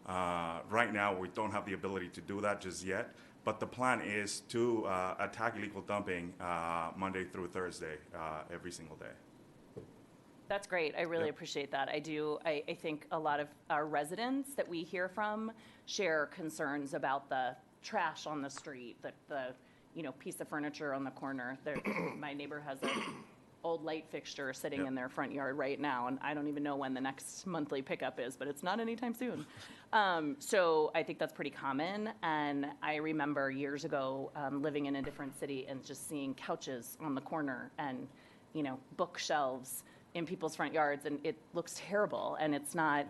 Right now, we don't have the ability to do that just yet, but the plan is to attack illegal dumping Monday through Thursday every single day. That's great. I really appreciate that. I think a lot of our residents that we hear from share concerns about the trash on the street, the piece of furniture on the corner. My neighbor has a old light fixture sitting in their front yard right now, and I don't even know when the next monthly pickup is, but it's not anytime soon. So I think that's pretty common, and I remember years ago living in a different city and just seeing couches on the corner and, bookshelves in people's front yards, and it looks terrible, and it's not,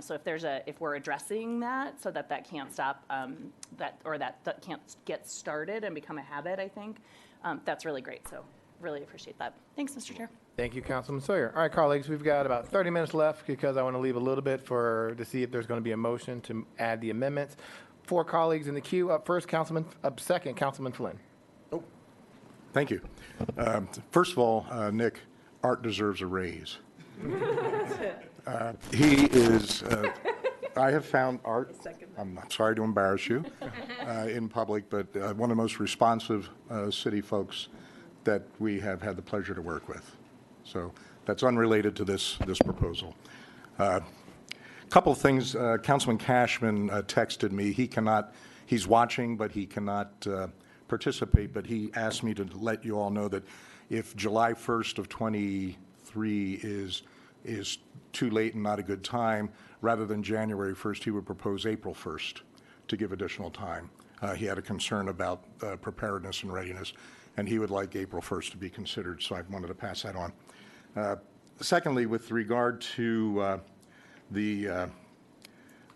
so if we're addressing that so that can't stop, that can't get started and become a habit, I think, that's really great. So really appreciate that. Thanks, Mr. Chair. Thank you, Councilman Sawyer. All right, colleagues, we've got about 30 minutes left because I want to leave a little bit to see if there's going to be a motion to add the amendments. 4 colleagues in the queue. Up second, Councilman Flynn. Oh, thank you. First of all, Nick, Art deserves a raise. He is, I have found Art, I'm not sorry to embarrass you in public, but one of the most responsive city folks that we have had the pleasure to work with. So that's unrelated to this proposal. Couple of things. Councilman Cashman texted me. He's watching, but he cannot participate, but he asked me to let you all know that if July 1st of 23 is too late and not a good time, rather than January 1st, he would propose April 1st to give additional time. He had a concern about preparedness and readiness, and he would like April 1st to be considered, so I wanted to pass that on. Secondly, with regard to the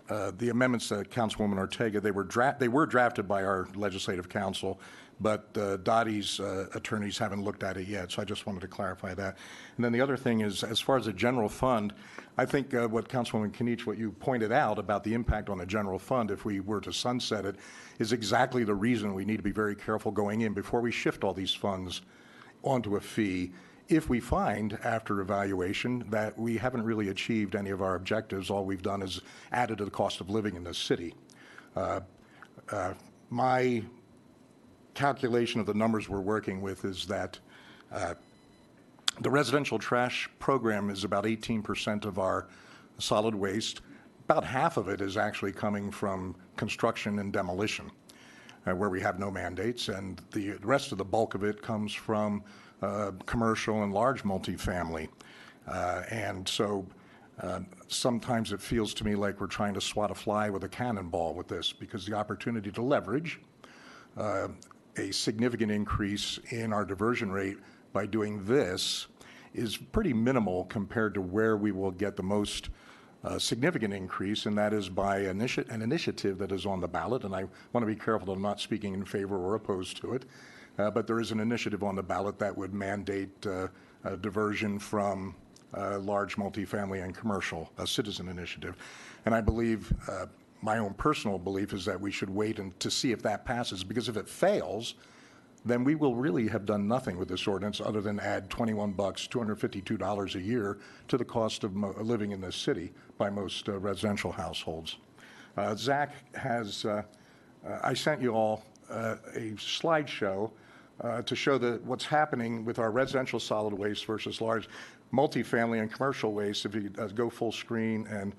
amendments that Councilwoman Ortega, they were drafted by our legislative council, but Dottie's attorneys haven't looked at it yet, so I just wanted to clarify that. And then the other thing is, as far as the general fund, I think what Councilwoman Kinich, what you pointed out about the impact on the general fund if we were to sunset it, is exactly the reason we need to be very careful going in before we shift all these funds onto a fee. If we find, after evaluation, that we haven't really achieved any of our objectives, all we've done is added to the cost of living in this city. My calculation of the numbers we're working with is that the residential trash program is about 18% of our solid waste. About half of it is actually coming from construction and demolition, where we have no mandates, and the rest of the bulk of it comes from commercial and large multifamily. And so sometimes it feels to me like we're trying to swat a fly with a cannonball with this, because the opportunity to leverage a significant increase in our diversion rate by doing this is pretty minimal compared to where we will get the most significant increase, and that is by an initiative that is on the ballot. And I want to be careful that I'm not speaking in favor or opposed to it. But there is an initiative on the ballot that would mandate diversion from large multifamily and commercial, a citizen initiative. And I believe, my own personal belief is that we should wait to see if that passes, because if it fails, then we will really have done nothing with this ordinance other than add $21, $252 a year to the cost of living in this city by most residential households. Zach has, I sent you all a slideshow to show what's happening with our residential solid waste versus large multifamily and commercial waste. If you go full screen, and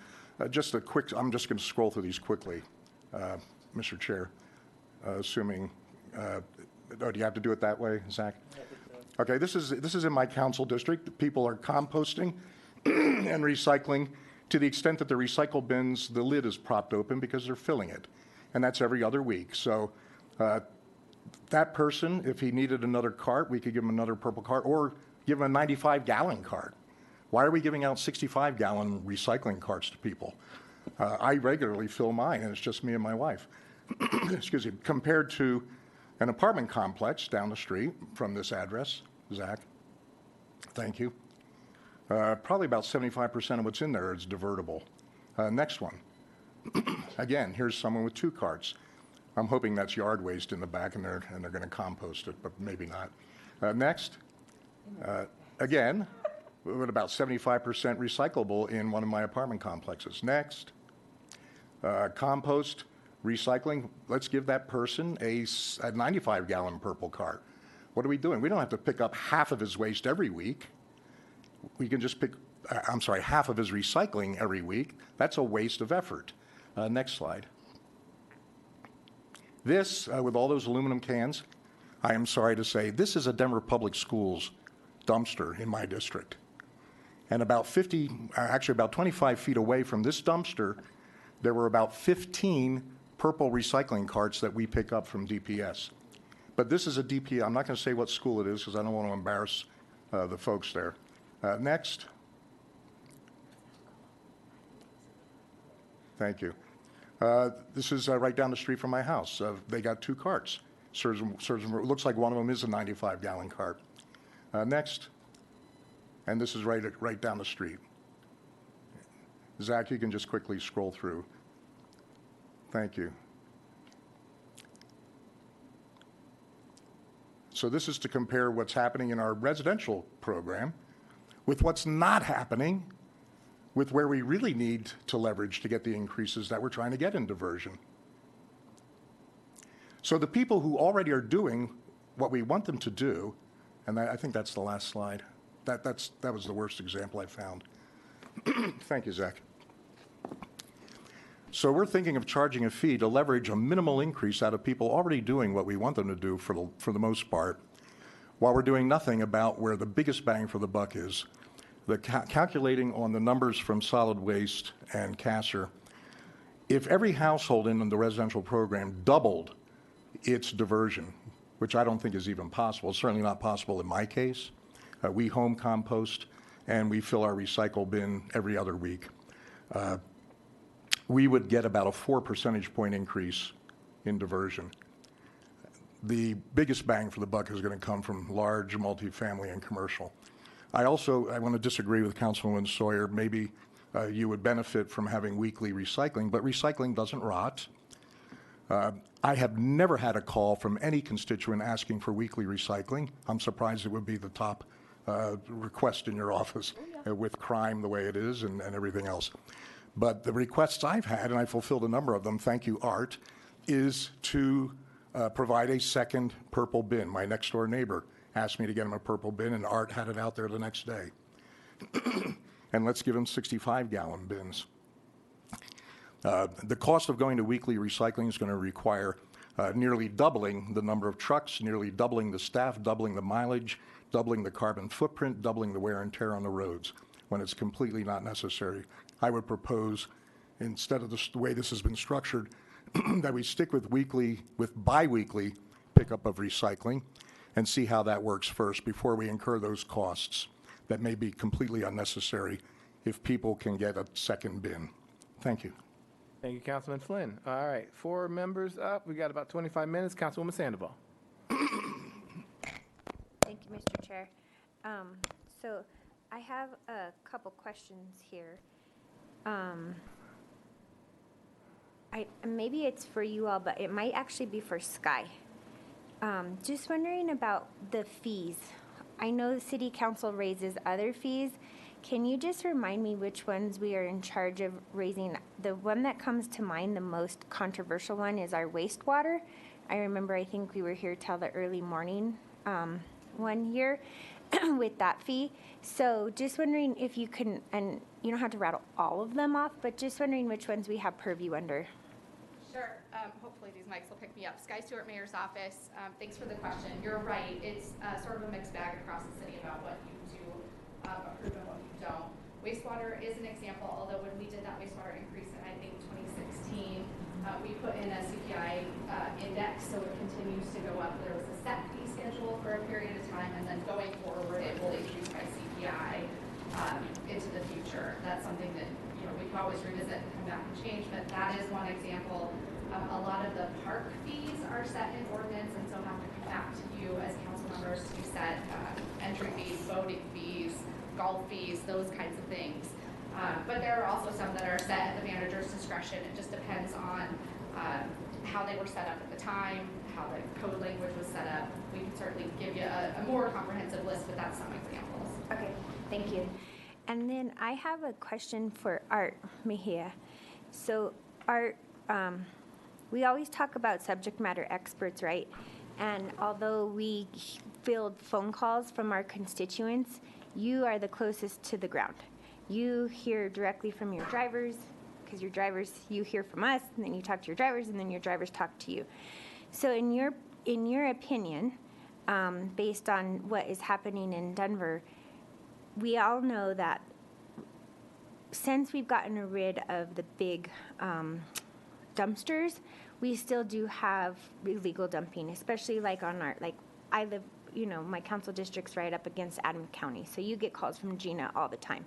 just a quick, I'm just going to scroll through these quickly, Mr. Chair, assuming, do you have to do it that way, Zach? Okay, this is in my council district. People are composting and recycling to the extent that the recycle bins, the lid is propped open because they're filling it. And that's every other week. So that person, if he needed another cart, we could give him another purple cart or give him a 95-gallon cart. Why are we giving out 65-gallon recycling carts to people? I regularly fill mine, and it's just me and my wife. Excuse me. Compared to an apartment complex down the street from this address, Zach, thank you. Probably about 75% of what's in there is divertible. Next one. Again, here's someone with 2 carts. I'm hoping that's yard waste in the back, and they're going to compost it, but maybe not. Next, again, with about 75% recyclable in one of my apartment complexes. Next, compost, recycling. Let's give that person a 95-gallon purple cart. What are we doing? We don't have to pick up half of his waste every week. we can just pick, half of his recycling every week. That's a waste of effort. Next slide. This, with all those aluminum cans, I am sorry to say, this is a Denver Public Schools dumpster in my district. And about 25 feet away from this dumpster, there were about 15 purple recycling carts that we pick up from DPS. But this is a DPS. I'm not going to say what school it is because I don't want to embarrass the folks there. Next. Thank you. This is right down the street from my house. They got 2 carts. It looks like one of them is a 95-gallon cart. Next. And this is right down the street. Zach, you can just quickly scroll through. Thank you. So this is to compare what's happening in our residential program with what's not happening with where we really need to leverage to get the increases that we're trying to get in diversion. So the people who already are doing what we want them to do, and I think that's the last slide. That was the worst example I found. Thank you, Zach. So we're thinking of charging a fee to leverage a minimal increase out of people already doing what we want them to do for the most part, while we're doing nothing about where the biggest bang for the buck is. Calculating on the numbers from solid waste and CASR, if every household in the residential program doubled its diversion, which I don't think is even possible, it's certainly not possible in my case. We home compost and we fill our recycle bin every other week. We would get about a 4 percentage point increase in diversion. The biggest bang for the buck is going to come from large multifamily and commercial. I want to disagree with Councilwoman Sawyer. Maybe you would benefit from having weekly recycling, but recycling doesn't rot. I have never had a call from any constituent asking for weekly recycling. I'm surprised it would be the top request in your office with crime the way it is and everything else. But the requests I've had, and I fulfilled a number of them, thank you, Art, is to provide a second purple bin. My next door neighbor asked me to get him a purple bin, and Art had it out there the next day. And let's give him 65-gallon bins. The cost of going to weekly recycling is going to require nearly doubling the number of trucks, nearly doubling the staff, doubling the mileage, doubling the carbon footprint, doubling the wear and tear on the roads when it's completely not necessary. I would propose, instead of the way this has been structured, that we stick with bi-weekly pickup of recycling and see how that works first before we incur those costs that may be completely unnecessary if people can get a second bin. Thank you. Thank you, Councilman Flynn. All right, 4 members up. We got about 25 minutes. Councilwoman Sandoval. Thank you, Mr. Chair. So I have a couple questions here. Maybe it's for you all, but it might actually be for Sky. Just wondering about the fees. I know the City Council raises other fees. Can you just remind me which ones we are in charge of raising? The one that comes to mind, the most controversial one, is our wastewater. I remember, I think we were here till the early morning one year with that fee. So just wondering if you can, and you don't have to rattle all of them off, but just wondering which ones we have purview under. Sure. Hopefully these mics will pick me up. Sky Stewart, Mayor's Office. Thanks for the question. You're right. It's sort of a mixed bag across the city about what you do approve and what you don't. Wastewater is an example, although when we did that wastewater increase in, I think, 2016, we put in a CPI index, so it continues to go up. There was a set fee schedule for a period of time, and then going forward, it will increase by CPI into the future. That's something that we can always revisit and come back and change, but that is one example. A lot of the park fees are set in ordinance, and so have to come back to you as council members to set entry fees, boating fees, golf fees, those kinds of things. But there are also some that are set at the manager's discretion. It just depends on how they were set up at the time, how the code language was set up. We can certainly give you a more comprehensive list, but that's some examples. Okay, thank you. And then I have a question for Art Mejia. So Art, we always talk about subject matter experts, right? And although we field phone calls from our constituents, you are the closest to the ground. You hear directly from your drivers, because your drivers, you hear from us, and then you talk to your drivers, and then your drivers talk to you. So in your opinion, based on what is happening in Denver, we all know that since we've gotten rid of the big dumpsters, we still do have illegal dumping, especially like on our, like I live, my council district's right up against Adams County, so you get calls from Gina all the time.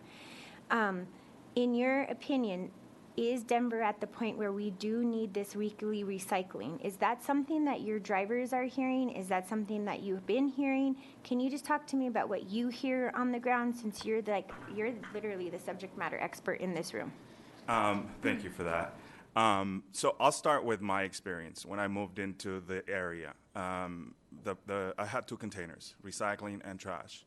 In your opinion, is Denver at the point where we do need this weekly recycling? Is that something that your drivers are hearing? Is that something that you've been hearing? Can you just talk to me about what you hear on the ground, since you're literally the subject matter expert in this room? Thank you for that. So I'll start with my experience. When I moved into the area, I had 2 containers, recycling and trash.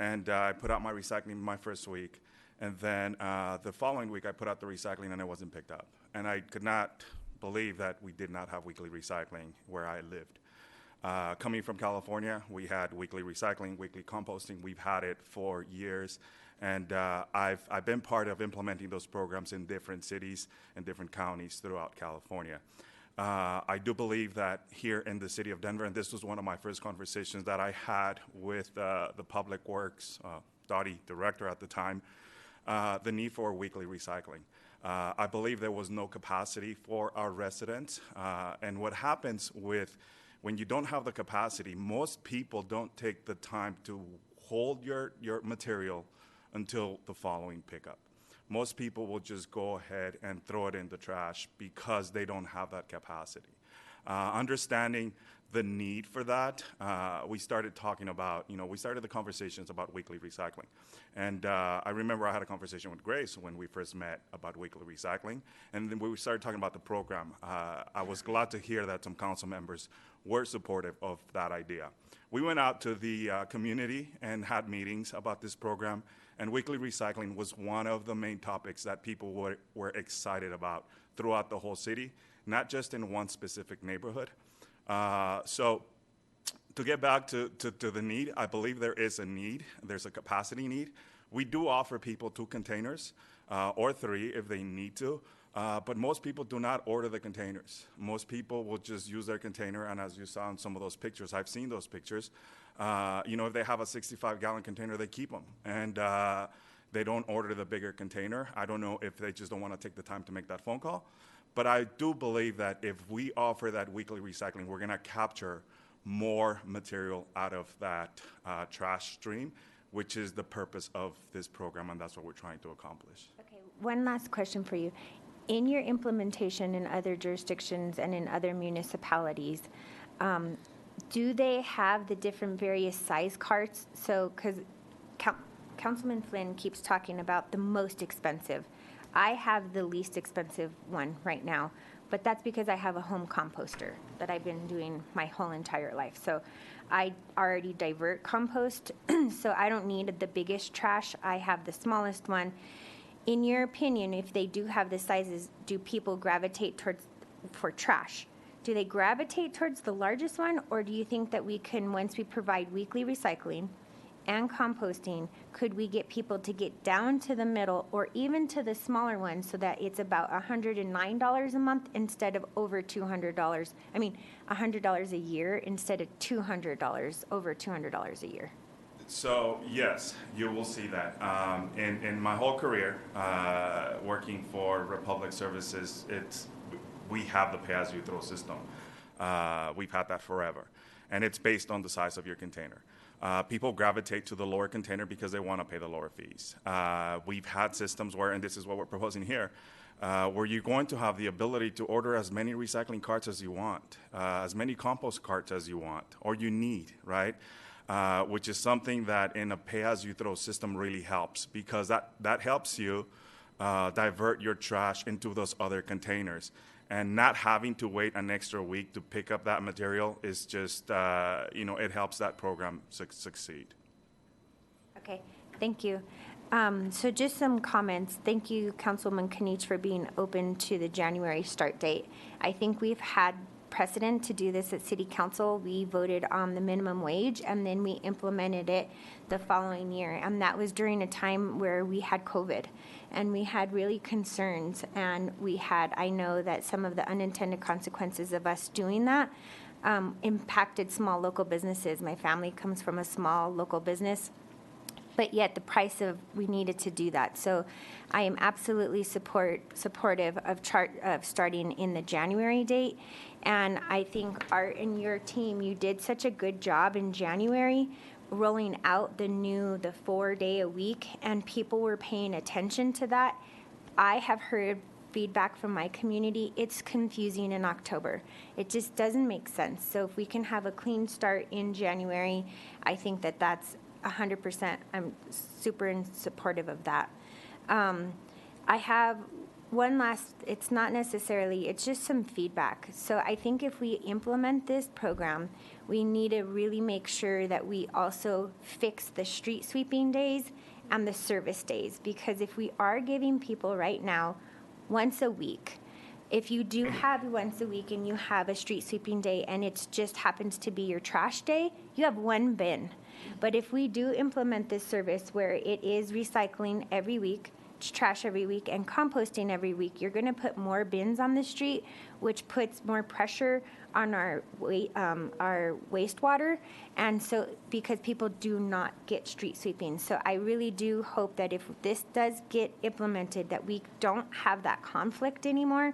And I put out my recycling my first week. And then the following week, I put out the recycling and it wasn't picked up. And I could not believe that we did not have weekly recycling where I lived. Coming from California, we had weekly recycling, weekly composting. We've had it for years. And I've been part of implementing those programs in different cities and different counties throughout California. I do believe that here in the city of Denver, and this was one of my first conversations that I had with the Public Works, Dottie director at the time, the need for weekly recycling. I believe there was no capacity for our residents. And what happens when you don't have the capacity, most people don't take the time to hold your material until the following pickup. Most people will just go ahead and throw it in the trash because they don't have that capacity. Understanding the need for that, we started talking about, we started the conversations about weekly recycling. And I remember I had a conversation with Grace when we first met about weekly recycling. And then we started talking about the program. I was glad to hear that some council members were supportive of that idea. We went out to the community and had meetings about this program. And weekly recycling was one of the main topics that people were excited about throughout the whole city, not just in one specific neighborhood. So to get back to the need, I believe there is a need. There's a capacity need. We do offer people 2 containers or 3 if they need to, but most people do not order the containers. Most people will just use their container, and as you saw in some of those pictures, I've seen those pictures, if they have a 65-gallon container, they keep them. And they don't order the bigger container. I don't know if they just don't want to take the time to make that phone call. But I do believe that if we offer that weekly recycling, we're going to capture more material out of that trash stream, which is the purpose of this program, and that's what we're trying to accomplish. Okay, one last question for you. In your implementation in other jurisdictions and in other municipalities, do they have the different various size carts? So, because Councilman Flynn keeps talking about the most expensive. I have the least expensive one right now, but that's because I have a home composter that I've been doing my whole entire life. So I already divert compost, so I don't need the biggest trash. I have the smallest one. In your opinion, if they do have the sizes, do people gravitate for trash? Do they gravitate towards the largest one, or do you think that we can, once we provide weekly recycling and composting, could we get people to get down to the middle or even to the smaller one so that it's about $109 a month instead of over $200? I mean, $100 a year instead of $200, over $200 a year. So yes, you will see that. In my whole career, working for Republic Services, we have the pay-as-you-throw system. We've had that forever, and it's based on the size of your container. People gravitate to the lower container because they want to pay the lower fees. We've had systems where, and this is what we're proposing here, where you're going to have the ability to order as many recycling carts as you want, as many compost carts as you want, or you need, right? Which is something that in a pay-as-you-throw system really helps, because that helps you divert your trash into those other containers. And not having to wait an extra week to pick up that material is just, it helps that program succeed. Okay, thank you. So just some comments. Thank you, Councilman Kanich, for being open to the January start date. I think we've had precedent to do this at City Council. We voted on the minimum wage, and then we implemented it the following year. And that was during a time where we had COVID, and we had really concerns. And I know that some of the unintended consequences of us doing that impacted small local businesses. My family comes from a small local business, but yet the price of, we needed to do that. So I am absolutely supportive of starting in the January date. And I think Art and your team, you did such a good job in January rolling out the 4-day-a-week, and people were paying attention to that. I have heard feedback from my community, it's confusing in October. It just doesn't make sense. So if we can have a clean start in January, I think that that's 100%, I'm super supportive of that. I have one last, it's not necessarily, it's just some feedback. So I think if we implement this program, we need to really make sure that we also fix the street sweeping days and the service days, because if we are giving people right now once a week, if you do have once a week and you have a street sweeping day and it just happens to be your trash day, you have one bin. But if we do implement this service where it is recycling every week, trash every week, and composting every week, you're going to put more bins on the street, which puts more pressure on our wastewater, and so because people do not get street sweeping. So I really do hope that if this does get implemented, that we don't have that conflict anymore,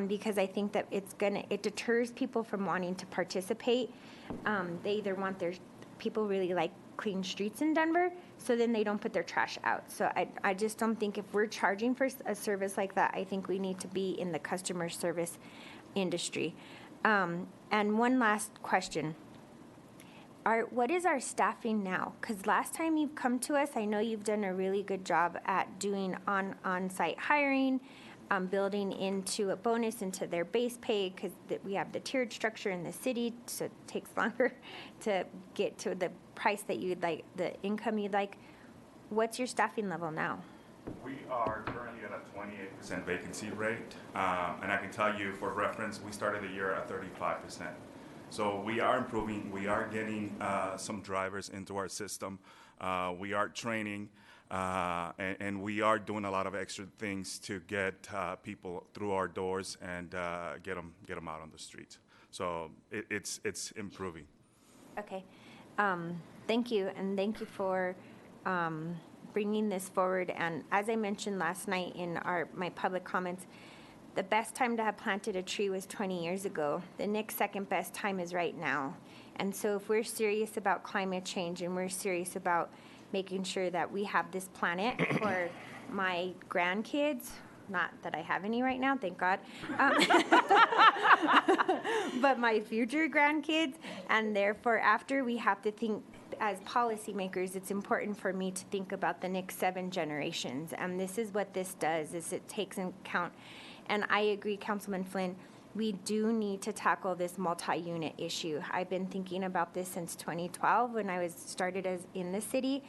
because I think that it deters people from wanting to participate. They either want people really like clean streets in Denver, so then they don't put their trash out. So I just don't think if we're charging for a service like that, I think we need to be in the customer service industry. And one last question. What is our staffing now? Because last time you've come to us, I know you've done a really good job at doing on-site hiring, building into a bonus into their base pay, because we have the tiered structure in the city, so it takes longer to get to the price that you'd like, the income you'd like. What's your staffing level now? We are currently at a 28% vacancy rate, and I can tell you for reference, we started the year at 35%. So we are improving. We are getting some drivers into our system. We are training, and we are doing a lot of extra things to get people through our doors and get them out on the streets. So it's improving. Okay. Thank you, and thank you for bringing this forward. And as I mentioned last night in my public comments, the best time to have planted a tree was 20 years ago. The next second best time is right now. And so if we're serious about climate change and we're serious about making sure that we have this planet for my grandkids, not that I have any right now, thank God, but my future grandkids, and therefore after, we have to think, as policymakers, it's important for me to think about the next 7 generations. And this is what this does, is it takes into account. And I agree, Councilman Flynn, we do need to tackle this multi-unit issue. I've been thinking about this since 2012 when I started in the city.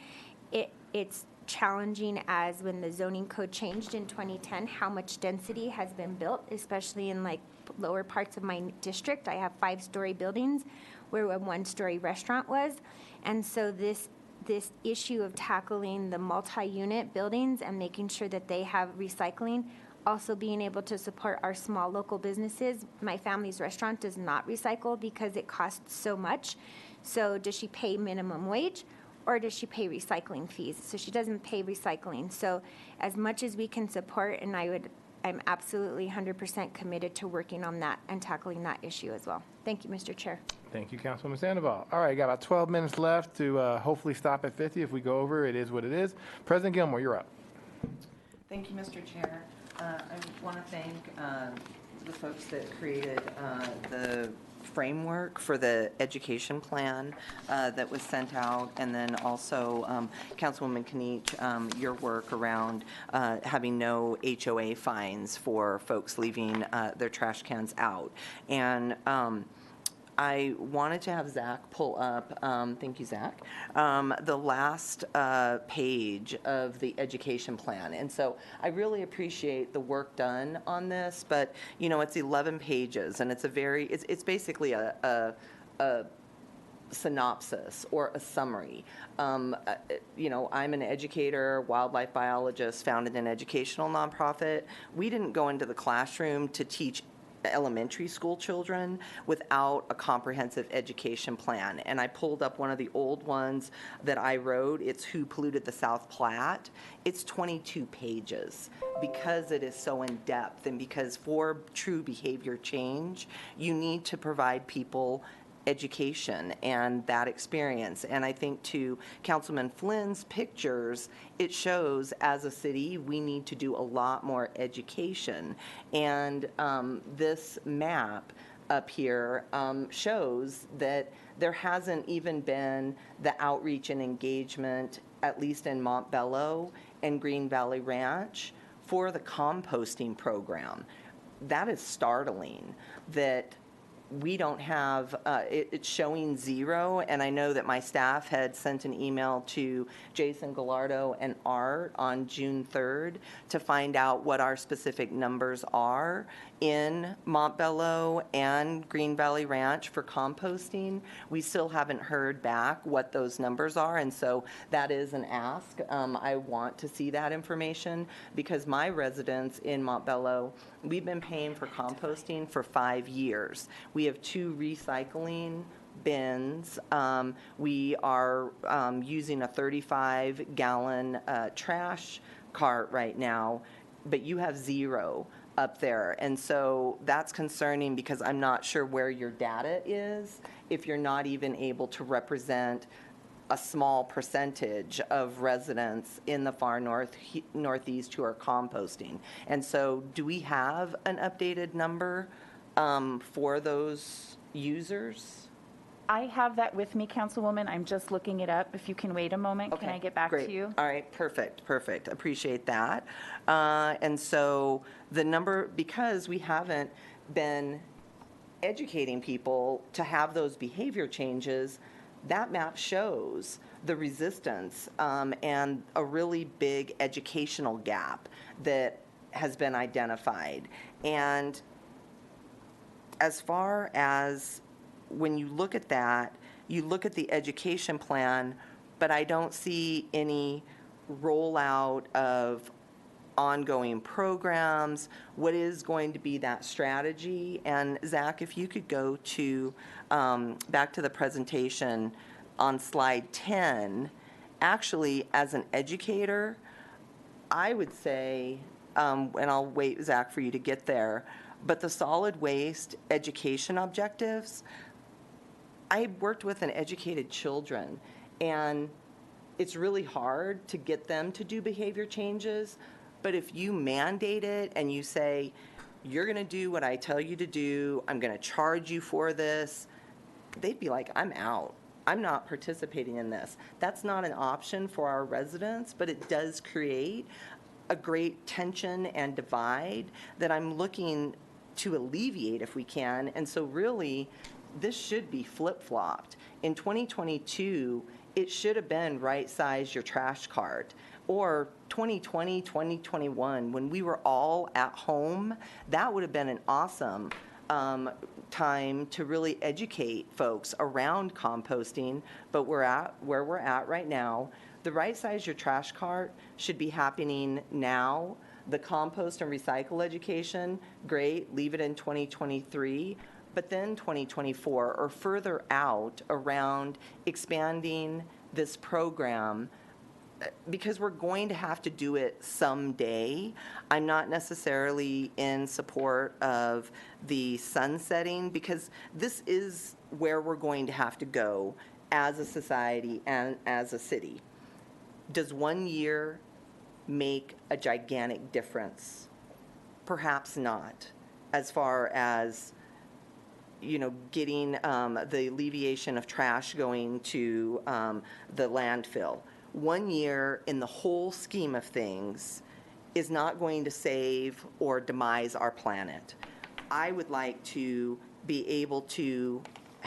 It's challenging as when the zoning code changed in 2010, how much density has been built, especially in like lower parts of my district. I have 5-story buildings where a 1-story restaurant was. And so this issue of tackling the multi-unit buildings and making sure that they have recycling, also being able to support our small local businesses. My family's restaurant does not recycle because it costs so much. So does she pay minimum wage, or does she pay recycling fees? So she doesn't pay recycling. So as much as we can support, and I'm absolutely 100% committed to working on that and tackling that issue as well. Thank you, Mr. Chair. Thank you, Councilwoman Sandoval. All right, got about 12 minutes left to hopefully stop at 50. If we go over, it is what it is. President Gilmore, you're up. Thank you, Mr. Chair. I want to thank the folks that created the framework for the education plan that was sent out, and then also Councilwoman Kniech, your work around having no HOA fines for folks leaving their trash cans out. And I wanted to have Zach pull up, thank you, Zach, the last page of the education plan. And so I really appreciate the work done on this, but, you know, it's 11 pages, and it's it's basically a synopsis or a summary. You know, I'm an educator, wildlife biologist, founded an educational nonprofit. We didn't go into the classroom to teach elementary school children without a comprehensive education plan. And I pulled up one of the old ones that I wrote. It's Who Polluted the South Platte. It's 22 pages because it is so in depth, and because for true behavior change, you need to provide people education and that experience. And I think to Councilman Flynn's pictures, it shows as a city we need to do a lot more education. And this map up here shows that there hasn't even been the outreach and engagement, at least in Montbello and Green Valley Ranch, for the composting program. That is startling that we don't have, it's showing 0, and I know that my staff had sent an email to Jason Gallardo and Art on June 3rd to find out what our specific numbers are in Montbello and Green Valley Ranch for composting. We still haven't heard back what those numbers are, and so that is an ask. I want to see that information because my residents in Montbello, we've been paying for composting for 5 years. We have 2 recycling bins. We are using a 35-gallon trash cart right now, but you have 0 up there. And so that's concerning because I'm not sure where your data is if you're not even able to represent a small percentage of residents in the far northeast who are composting. And so do we have an updated number for those users? I have that with me, Councilwoman. I'm just looking it up. If you can wait a moment, can I get back Great. to you? All right, perfect. Appreciate that. And so the number, because we haven't been educating people to have those behavior changes, that map shows the resistance and a really big educational gap that has been identified. And as far as when you look at that, you look at the education plan, but I don't see any rollout of ongoing programs. What is going to be that strategy? And Zach, if you could go to back to the presentation on slide 10, actually as an educator, I would say, and I'll wait, Zach, for you to get there, but the solid waste education objectives, I worked with and educated children, and it's really hard to get them to do behavior changes. But if you mandate it and you say, you're going to do what I tell you to do, I'm going to charge you for this, they'd be like, I'm out. I'm not participating in this. That's not an option for our residents, but it does create a great tension and divide that I'm looking to alleviate if we can. And so really, this should be flip-flopped. In 2022, it should have been right-size your trash cart. Or 2020, 2021, when we were all at home, that would have been an awesome time to really educate folks around composting. But we're at where we're at right now. The right-size your trash cart should be happening now. The compost and recycle education, great, leave it in 2023. But then 2024 or further out around expanding this program, because we're going to have to do it someday. I'm not necessarily in support of the sunsetting, because this is where we're going to have to go as a society and as a city. Does 1 year make a gigantic difference? Perhaps not, as far as getting the alleviation of trash going to the landfill. 1 year in the whole scheme of things is not going to save or demise our planet. I would like to be able to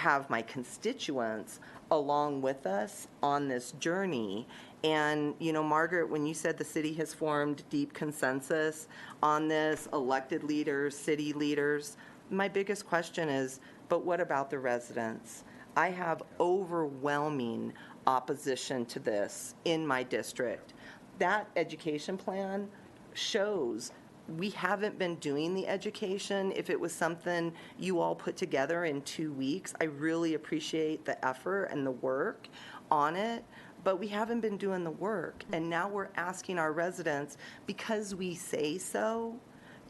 have my constituents along with us on this journey. And, you know, Margaret, when you said the city has formed deep consensus on this, elected leaders, city leaders, my biggest question is, but what about the residents? I have overwhelming opposition to this in my district. That education plan shows we haven't been doing the education. If it was something you all put together in 2 weeks, I really appreciate the effort and the work on it, but we haven't been doing the work. And now we're asking our residents, because we say so,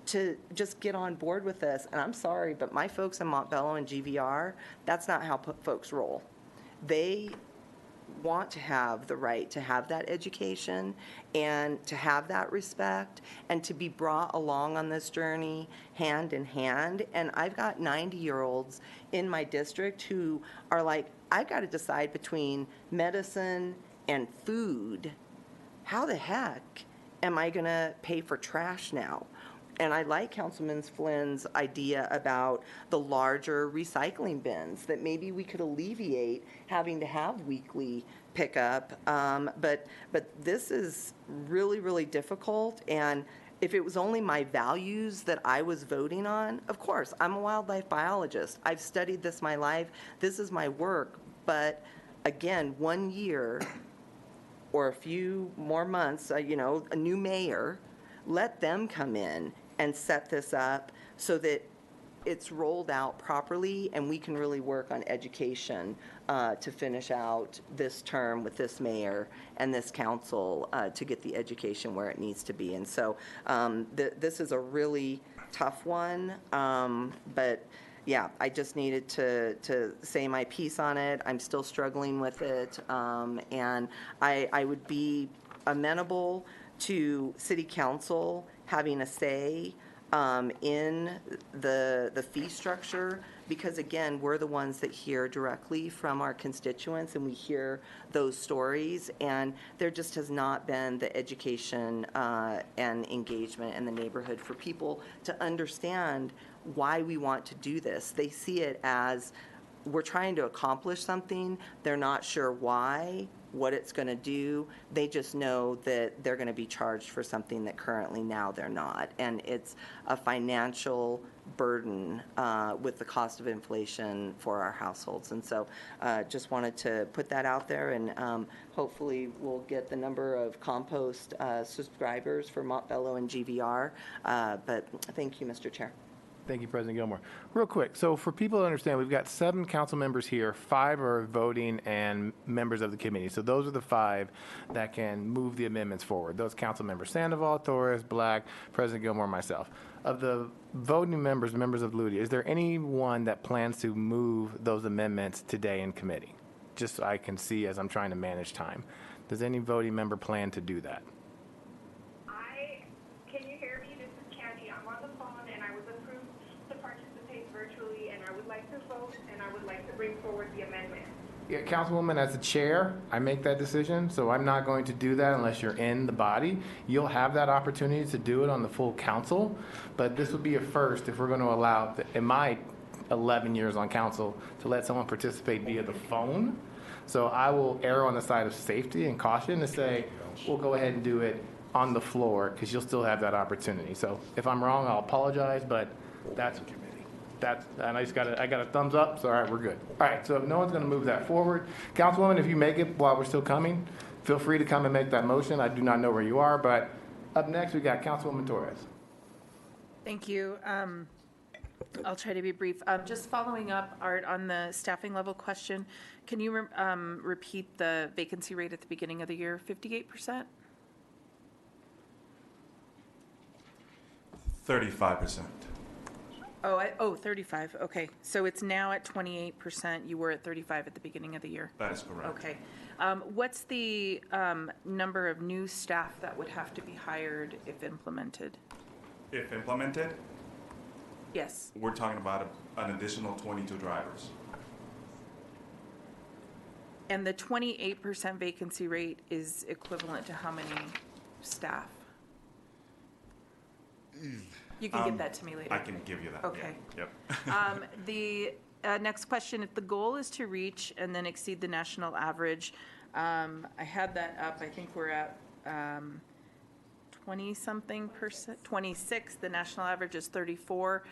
to just get on board with this. And I'm sorry, but my folks in Montbello and GVR, that's not how folks roll. They want to have the right to have that education and to have that respect and to be brought along on this journey hand in hand. And I've got 90-year-olds in my district who are like, I've got to decide between medicine and food. How the heck am I going to pay for trash now? And I like Councilman Flynn's idea about the larger recycling bins, that maybe we could alleviate having to have weekly pickup. But this is really, really difficult. And if it was only my values that I was voting on, of course, I'm a wildlife biologist. I've studied this my life. This is my work. But again, 1 year or a few more months, you know, a new mayor, let them come in and set this up so that it's rolled out properly and we can really work on education to finish out this term with this mayor and this council to get the education where it needs to be. And so this is a really tough one, but yeah, I just needed to say my piece on it. I'm still struggling with it, and I would be amenable to city council having a say in the fee structure, because again, we're the ones that hear directly from our constituents and we hear those stories, and there just has not been the education and engagement in the neighborhood for people to understand why we want to do this. They see it as we're trying to accomplish something. They're not sure why, what it's going to do. They just know that they're going to be charged for something that currently now they're not. And it's a financial burden with the cost of inflation for our households. And so just wanted to put that out there, and hopefully we'll get the number of compost subscribers for Montbello and GVR. But thank you, Mr. Chair. Thank you, President Gilmore. Real quick, so for people to understand, we've got 7 council members here, 5 are voting and members of the committee. So those are the 5 that can move the amendments forward. Those council members, Sandoval, Torres, Black, President Gilmore, myself. Of the voting members, members of LUDI, is there anyone that plans to move those amendments today in committee? Just so I can see as I'm trying to manage time. Does any voting member plan to do that? Can you hear me? This is Candy. I'm on the phone, and I was approved to participate virtually, and I would like to vote, and I would like to bring forward the amendment. Yeah, Councilwoman, as the chair, I make that decision, so I'm not going to do that unless you're in the body. You'll have that opportunity to do it on the full council, but this would be a first if we're going to allow, in my 11 years on council, to let someone participate via the phone. So I will err on the side of safety and caution to say, we'll go ahead and do it on the floor, because you'll still have that opportunity. So if I'm wrong, I'll apologize, but that's, and I got a thumbs up, so all right, we're good. All right, so if no one's going to move that forward, Councilwoman, if you make it while we're still coming, feel free to come and make that motion. I do not know where you are, but up next, we got Councilwoman Torres. Thank you. I'll try to be brief. Just following up, Art, on the staffing level question, can you repeat the vacancy rate at the beginning of the year? 58%? 35%. Oh, 35. Okay. So it's now at 28%. You were at 35 at the beginning of the year. That is correct. Okay. What's the number of new staff that would have to be hired if implemented? If implemented, Yes. we're talking about an additional 22 drivers. And the 28% vacancy rate is equivalent to how many staff? You can get that to me later. I can give you that. Okay. Yeah. Yep. next question, if the goal is to reach and then exceed the national average, I had that up, I think we're at 20-something%, 26, the national average is 34.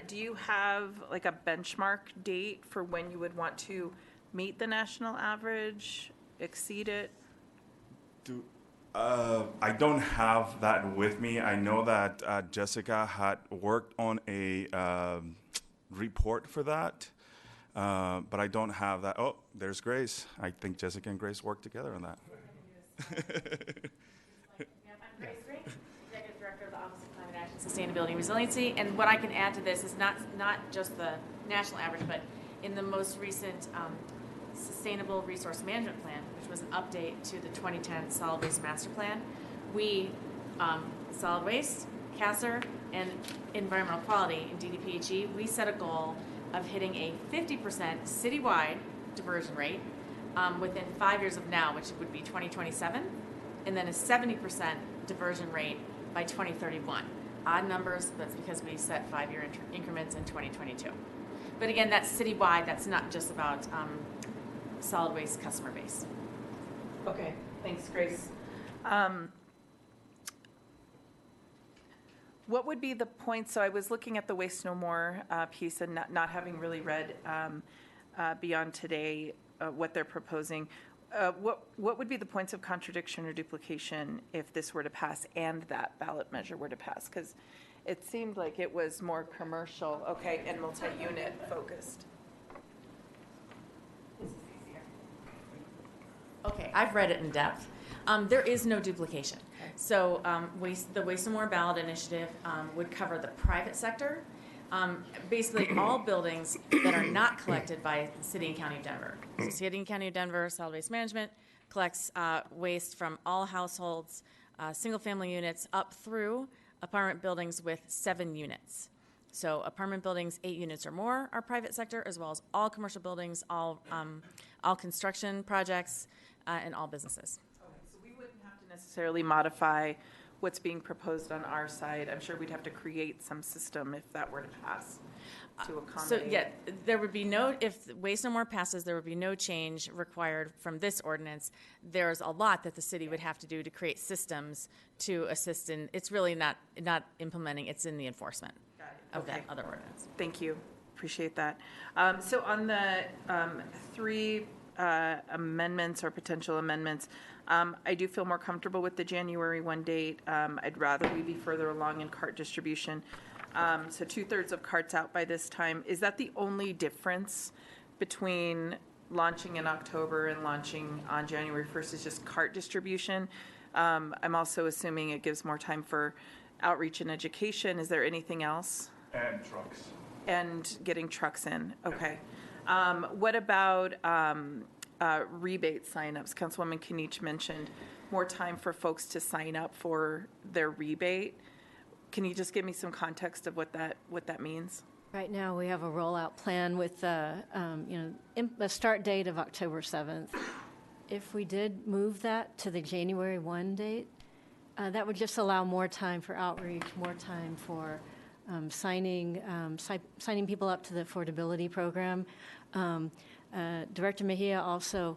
Do you have like a benchmark date for when you would want to meet the national average, exceed it? I don't have that with me. I know that Jessica had worked on a report for that, but I don't have that. Oh, there's Grace. I think Jessica and Grace worked together on that. I'm Grace Green, Executive Director of the Office of Climate Action, Sustainability, and Resiliency. And what I can add to this is not just the national average, but in the most recent Sustainable Resource Management Plan, which was an update to the 2010 Solid Waste Master Plan, we, Solid Waste, CASR, and Environmental Quality in DDPHE, we set a goal of hitting a 50% citywide diversion rate within 5 years of now, which would be 2027, and then a 70% diversion rate by 2031. Odd numbers, that's because we set 5-year increments in 2022. But again, that's citywide, that's not just about solid waste customer base. Okay, thanks, Grace. What would be the point, so I was looking at the Waste No More piece and not having really read beyond today what they're proposing. What would be the points of contradiction or duplication if this were to pass and that ballot measure were to pass? Because it seemed like it was more commercial, okay, and multi-unit focused. Okay, I've read it in depth. There is no duplication. Okay. So the Waste No More ballot initiative would cover the private sector, basically all buildings that are not collected by the City and County of Denver. So City and County of Denver Solid Waste Management collects waste from all households, single-family units, up through apartment buildings with 7 units. So apartment buildings 8 units or more are private sector, as well as all commercial buildings, all construction projects, and all businesses. Okay, so we wouldn't have to necessarily modify what's being proposed on our side. I'm sure we'd have to create some system if that were to pass to accommodate. So yeah, there would be no, if Waste No More passes, there would be no change required from this ordinance. There's a lot that the city would have to do to create systems to assist in, it's really not implementing, it's in the enforcement of that other ordinance. Thank you. Appreciate that. So on the 3 amendments or potential amendments, I do feel more comfortable with the January 1 date. I'd rather we be further along in cart distribution. So 2/3 of carts out by this time. Is that the only difference between launching in October and launching on January 1st is just cart distribution? I'm also assuming it gives more time for outreach and education. Is there anything else? And trucks. And getting trucks in, okay. What about rebate signups? Councilwoman Kinich mentioned more time for folks to sign up for their rebate. Can you just give me some context of what that means? Right now, we have a rollout plan with a start date of October 7th. If we did move that to the January 1 date, that would just allow more time for outreach, more time for signing people up to the affordability program. Director Mejia also,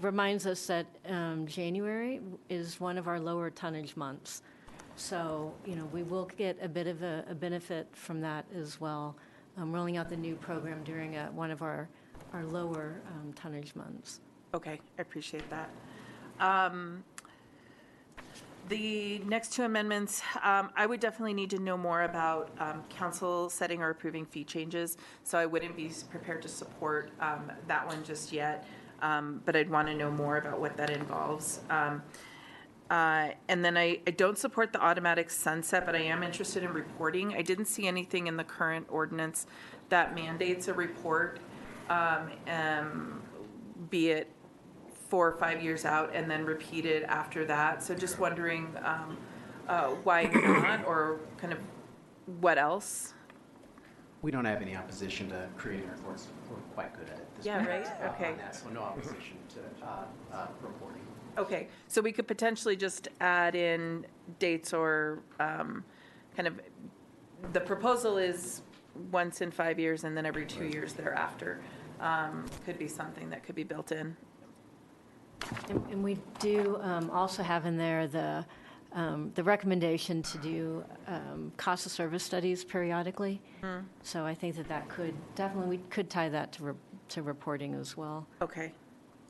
reminds us that January is one of our lower tonnage months. So, we will get a bit of a benefit from that as well, rolling out the new program during one of our lower tonnage months. Okay, I appreciate that. The next 2 amendments, I would definitely need to know more about council setting or approving fee changes, so I wouldn't be prepared to support that one just yet, but I'd want to know more about what that involves. And then I don't support the automatic sunset, but I am interested in reporting. I didn't see anything in the current ordinance that mandates a report, be it 4 or 5 years out and then repeated after that. So just wondering why not, or kind of what else? We don't have any opposition to creating reports. We're quite good at it. Yeah, right? Okay. On that, so no opposition to reporting. Okay, so we could potentially just add in dates or kind of, the proposal is once in 5 years and then every 2 years thereafter could be something that could be built in. And we do also have in there the recommendation to do cost of service studies periodically. So I think that could, definitely, we could tie that to reporting as well. Okay.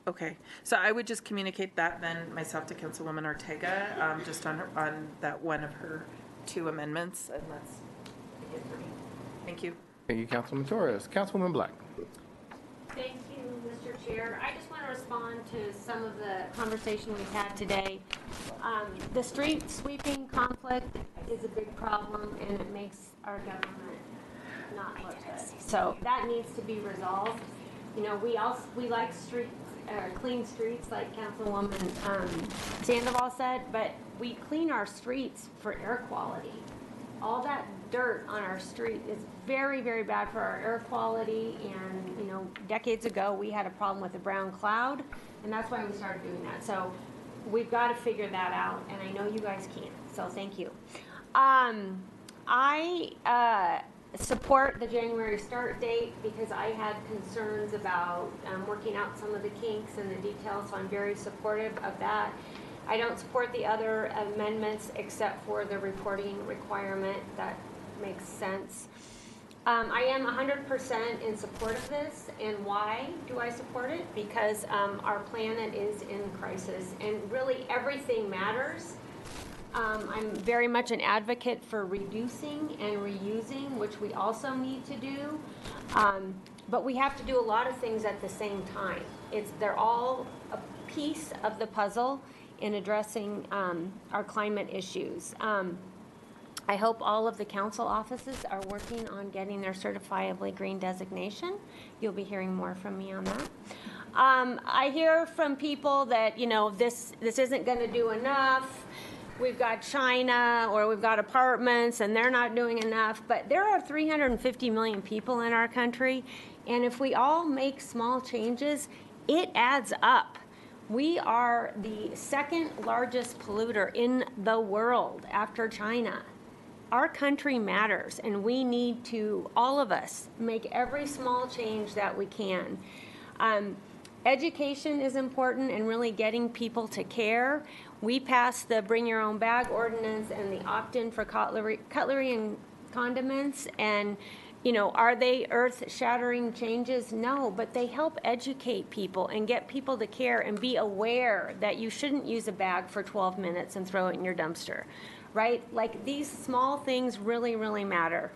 Okay. So I would just communicate that then myself to Councilwoman Ortega, just on that one of her 2 amendments, and that's it for me. Thank you. Thank you, Councilwoman Torres. Councilwoman Black. Thank you, Mr. Chair. I just want to respond to some of the conversation we've had today. The street sweeping conflict is a big problem, and it makes our government not look good. So that needs to be resolved. You know, we like clean streets, like Councilwoman Sandoval said, but we clean our streets for air quality. All that dirt on our street is very, very bad for our air quality, and, you know, decades ago, we had a problem with the brown cloud, and that's why we started doing that. So we've got to figure that out, and I know you guys can, so thank you. I support the January start date because I had concerns about working out some of the kinks and the details, so I'm very supportive of that. I don't support the other amendments except for the reporting requirement. That makes sense. I am 100% in support of this, and why do I support it? Because our planet is in crisis, and really everything matters. I'm very much an advocate for reducing and reusing, which we also need to do. But we have to do a lot of things at the same time. They're all a piece of the puzzle in addressing our climate issues. I hope all of the council offices are working on getting their certifiably green designation. You'll be hearing more from me on that. I hear from people that, you know, this isn't going to do enough. We've got China or we've got apartments and they're not doing enough. But there are 350 million people in our country. And if we all make small changes, it adds up. We are the second largest polluter in the world after China. Our country matters, and we need to, all of us, make every small change that we can. Education is important and really getting people to care. We passed the Bring Your Own Bag ordinance and the opt-in for cutlery and condiments, and you know, are they earth-shattering changes? No, but they help educate people and get people to care and be aware that you shouldn't use a bag for 12 minutes and throw it in your dumpster, right? Like, these small things really, really matter.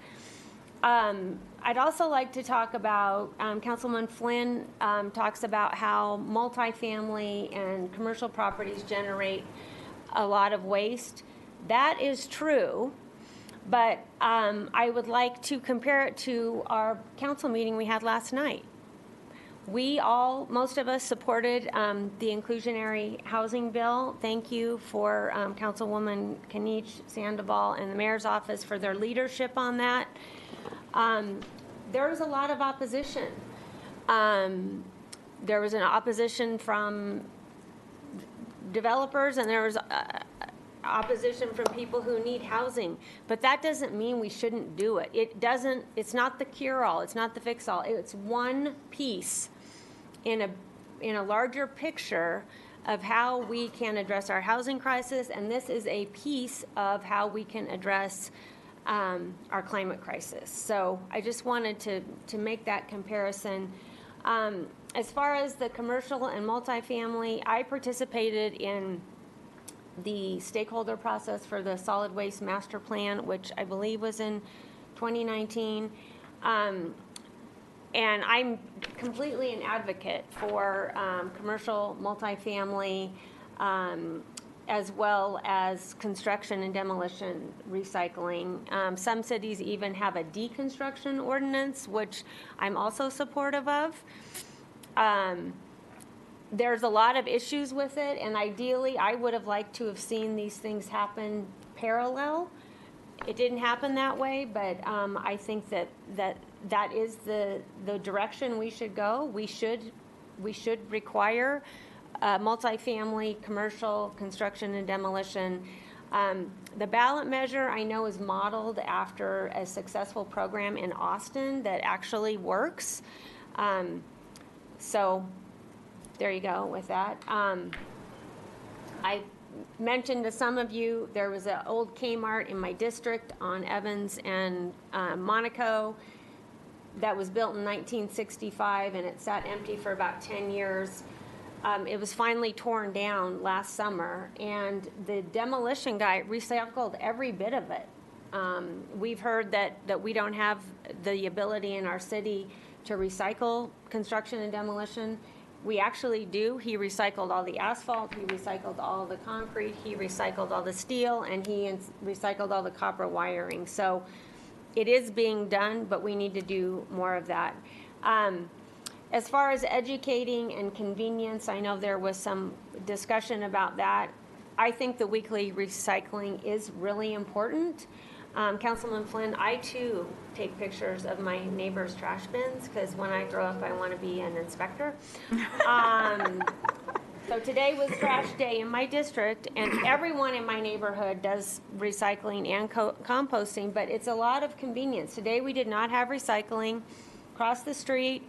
I'd also like to talk about, Councilman Flynn talks about how multifamily and commercial properties generate a lot of waste. That is true. But I would like to compare it to our council meeting we had last night. Most of us supported the inclusionary housing bill. Thank you for Councilwoman Kanish Sandoval and the mayor's office for their leadership on that. There was a lot of opposition. There was an opposition from developers, and there was opposition from people who need housing, but that doesn't mean we shouldn't do it. It's not the cure-all, it's not the fix-all. It's one piece in a larger picture of how we can address our housing crisis, and this is a piece of how we can address our climate crisis. So I just wanted to make that comparison. As far as the commercial and multifamily, I participated in the stakeholder process for the solid waste master plan, which I believe was in 2019. And I'm completely an advocate for commercial multifamily, as well as construction and demolition recycling. Some cities even have a deconstruction ordinance, which I'm also supportive of. There's a lot of issues with it, and ideally, I would have liked to have seen these things happen parallel. It didn't happen that way, but I think that is the direction we should go. We should require multifamily commercial construction and demolition The ballot measure, I know, is modeled after a successful program in Austin that actually works. So there you go with that. I mentioned to some of you, there was an old Kmart in my district on Evans and Monaco that was built in 1965, and it sat empty for about 10 years. It was finally torn down last summer, and the demolition guy recycled every bit of it. We've heard that we don't have the ability in our city to recycle construction and demolition. We actually do. He recycled all the asphalt, he recycled all the concrete, he recycled all the steel, and he recycled all the copper wiring. So it is being done, but we need to do more of that. As far as educating and convenience, I know there was some discussion about that. I think the weekly recycling is really important. Councilman Flynn, I too take pictures of my neighbor's trash bins because when I grow up, I want to be an inspector. So today was trash day in my district, and everyone in my neighborhood does recycling and composting, but it's a lot of convenience. Today we did not have recycling. Across the street,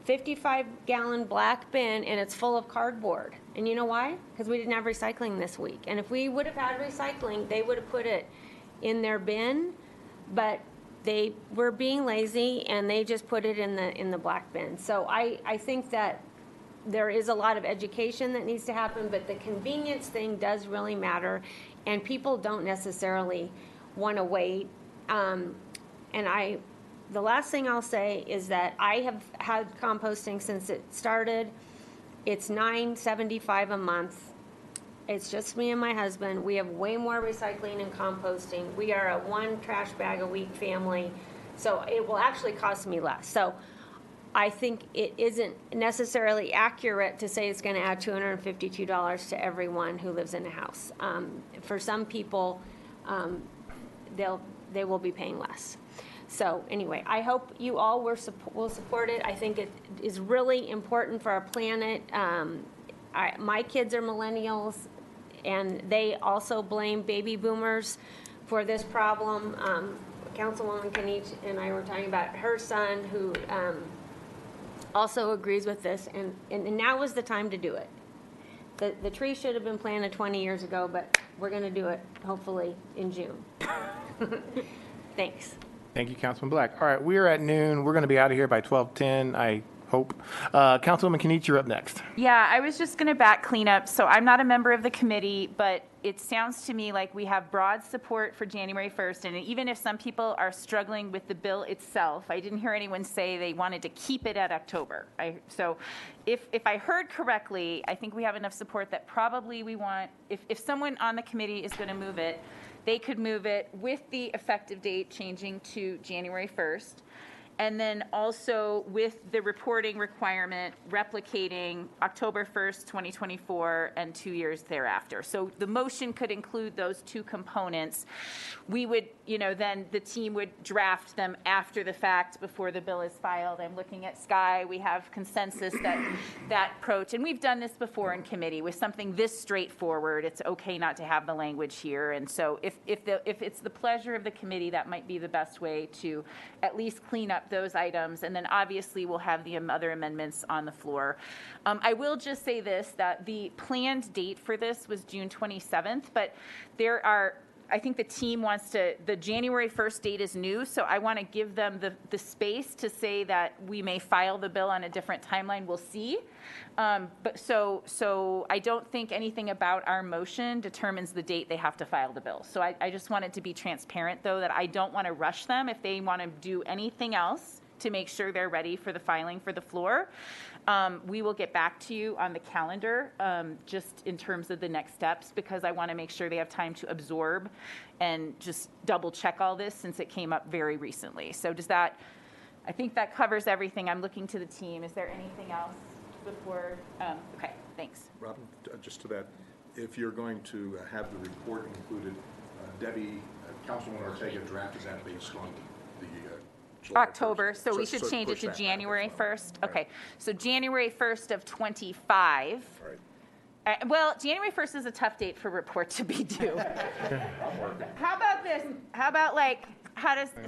55-gallon black bin, and it's full of cardboard. And you know why? Because we didn't have recycling this week. And if we would have had recycling, they would have put it in their bin, but they were being lazy and they just put it in the black bin. So I think that there is a lot of education that needs to happen, but the convenience thing does really matter, and people don't necessarily want to wait. The last thing I'll say is that I have had composting since it started. It's $9.75 a month. It's just me and my husband. We have way more recycling and composting. We are a 1 trash bag a week family, so it will actually cost me less. So I think it isn't necessarily accurate to say it's going to add $252 to everyone who lives in a house. For some people, they will be paying less. So anyway, I hope you all will support it. I think it is really important for our planet. My kids are millennials, and they also blame baby boomers for this problem. Councilwoman Kniech and I were talking about her son, who also agrees with this, and now is the time to do it. The tree should have been planted 20 years ago, but we're going to do it hopefully in June. Thanks. Thank you, Councilman Black. All right, we are at noon. We're going to be out of here by 12:10, I hope. Councilwoman Kniech, you're up next. Yeah, I was just going to back clean up. So I'm not a member of the committee, but it sounds to me like we have broad support for January 1st. And even if some people are struggling with the bill itself, I didn't hear anyone say they wanted to keep it at October. So if I heard correctly, I think we have enough support that probably we want, if someone on the committee is going to move it, they could move it with the effective date changing to January 1st. And then also with the reporting requirement replicating October 1st, 2024 and 2 years thereafter. So the motion could include those two components. We would, then the team would draft them after the fact before the bill is filed. I'm looking at Sky. We have consensus that approach. And we've done this before in committee with something this straightforward. It's okay not to have the language here. And so if it's the pleasure of the committee, that might be the best way to at least clean up those items, and then obviously we'll have the other amendments on the floor. I will just say this, that the planned date for this was June 27th, but I think the team wants the January 1st date is new, so I want to give them the space to say that we may file the bill on a different timeline. We'll see. So I don't think anything about our motion determines the date they have to file the bill. So I just wanted to be transparent, though, that I don't want to rush them if they want to do anything else to make sure they're ready for the filing for the floor. We will get back to you on the calendar just in terms of the next steps, because I want to make sure they have time to absorb and just double check all this since it came up very recently. So I think that covers everything. I'm looking to the team. Is there anything else before? Okay, thanks. Robin, just to that, if you're going to have the report included, Debbie, Councilwoman Ortega drafted that based on the July October, 1st. so we should change it to push that January 1st? Right. Okay, so January 1st of 25. Right. Well, January 1st is a tough date for report to be due. How about this? How about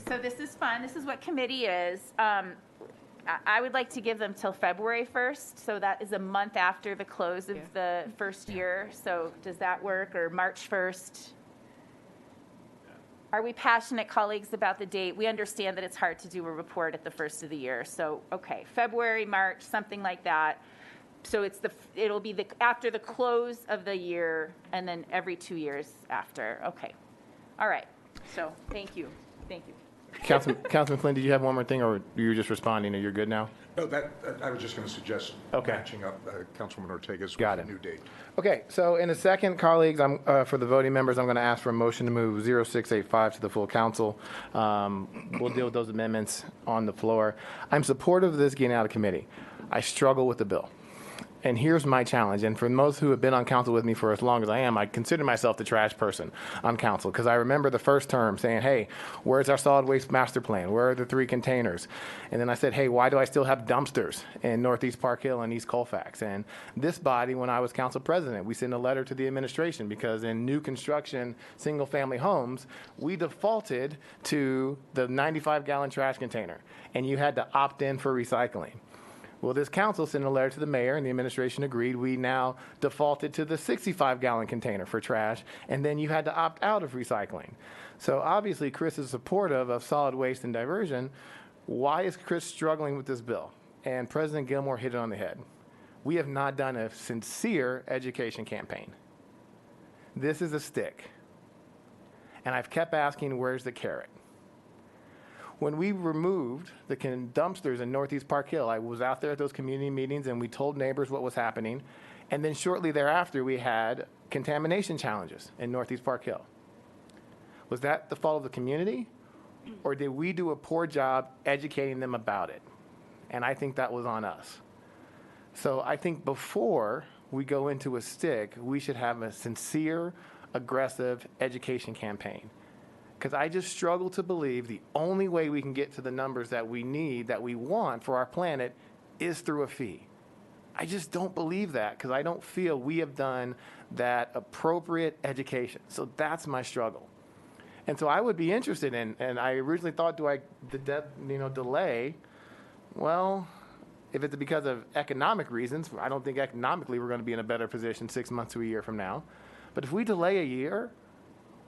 so this is fun. This is what committee is. I would like to give them till February 1st, so that is a month after the close of the first year. So does that work? Or March 1st? Are we passionate colleagues about the date? We understand that it's hard to do a report at the first of the year. So, okay, February, March, something like that. So it'll be after the close of the year and then every 2 years after. Okay. All right. So thank you. Thank you. Councilman Flynn, did you have one more thing, or you were just responding, or you're good now? No, I was just going to suggest matching up Councilwoman Ortega's with the new date. Okay, so in a second, colleagues, for the voting members, I'm going to ask for a motion to move 0685 to the full council. We'll deal with those amendments on the floor. I'm supportive of this getting out of committee. I struggle with the bill. And here's my challenge. And for most who have been on council with me for as long as I am, I consider myself the trash person on council, because I remember the first term saying, hey, where's our solid waste master plan? Where are the 3 containers? And then I said, hey, why do I still have dumpsters in Northeast Park Hill and East Colfax? And this body, when I was council president, we sent a letter to the administration because in new construction, single-family homes, we defaulted to the 95-gallon trash container, and you had to opt in for recycling. Well, this council sent a letter to the mayor, and the administration agreed. We now defaulted to the 65-gallon container for trash, and then you had to opt out of recycling. So obviously, Chris is supportive of solid waste and diversion. Why is Chris struggling with this bill? And President Gilmore hit it on the head. We have not done a sincere education campaign. This is a stick. And I've kept asking, where's the carrot? When we removed the dumpsters in Northeast Park Hill, I was out there at those community meetings and we told neighbors what was happening. And then shortly thereafter, we had contamination challenges in Northeast Park Hill. Was that the fault of the community? Or did we do a poor job educating them about it? And I think that was on us. So I think before we go into a stick, we should have a sincere, aggressive education campaign. Because I just struggle to believe the only way we can get to the numbers that we need, that we want for our planet, is through a fee. I just don't believe that, because I don't feel we have done that appropriate education. So that's my struggle. And so I would be interested in, and I originally thought, delay? Well, if it's because of economic reasons, I don't think economically we're going to be in a better position 6 months to a year from now. But if we delay a year,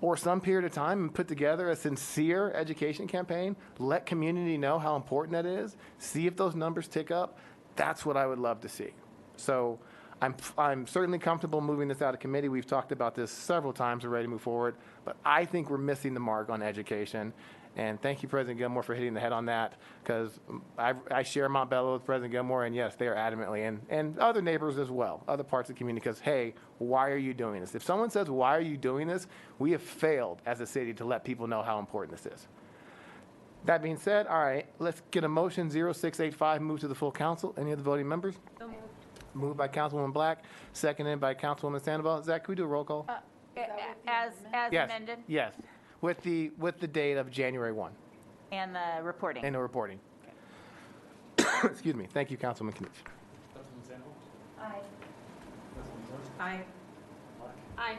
or some period of time, and put together a sincere education campaign, let community know how important that is, see if those numbers tick up, that's what I would love to see. So I'm certainly comfortable moving this out of committee. We've talked about this several times. We're ready to move forward. But I think we're missing the mark on education. And thank you, President Gilmore, for hitting the head on that, because I share Mont Bello with President Gilmore, and yes, they are adamantly, and other neighbors as well, other parts of the community, because, hey, why are you doing this? If someone says, why are you doing this, we have failed as a city to let people know how important this is. That being said, all right, let's get a motion 0685 move to the full council. Any of the voting members? So moved. Moved by Councilwoman Black, seconded by Councilwoman Sandoval. Zach, can we do a roll call? As Yes. amended? Yes, with the date of January 1. And the reporting? And the reporting. Excuse me. Thank you, Councilman Kniech. Aye. Aye. Aye.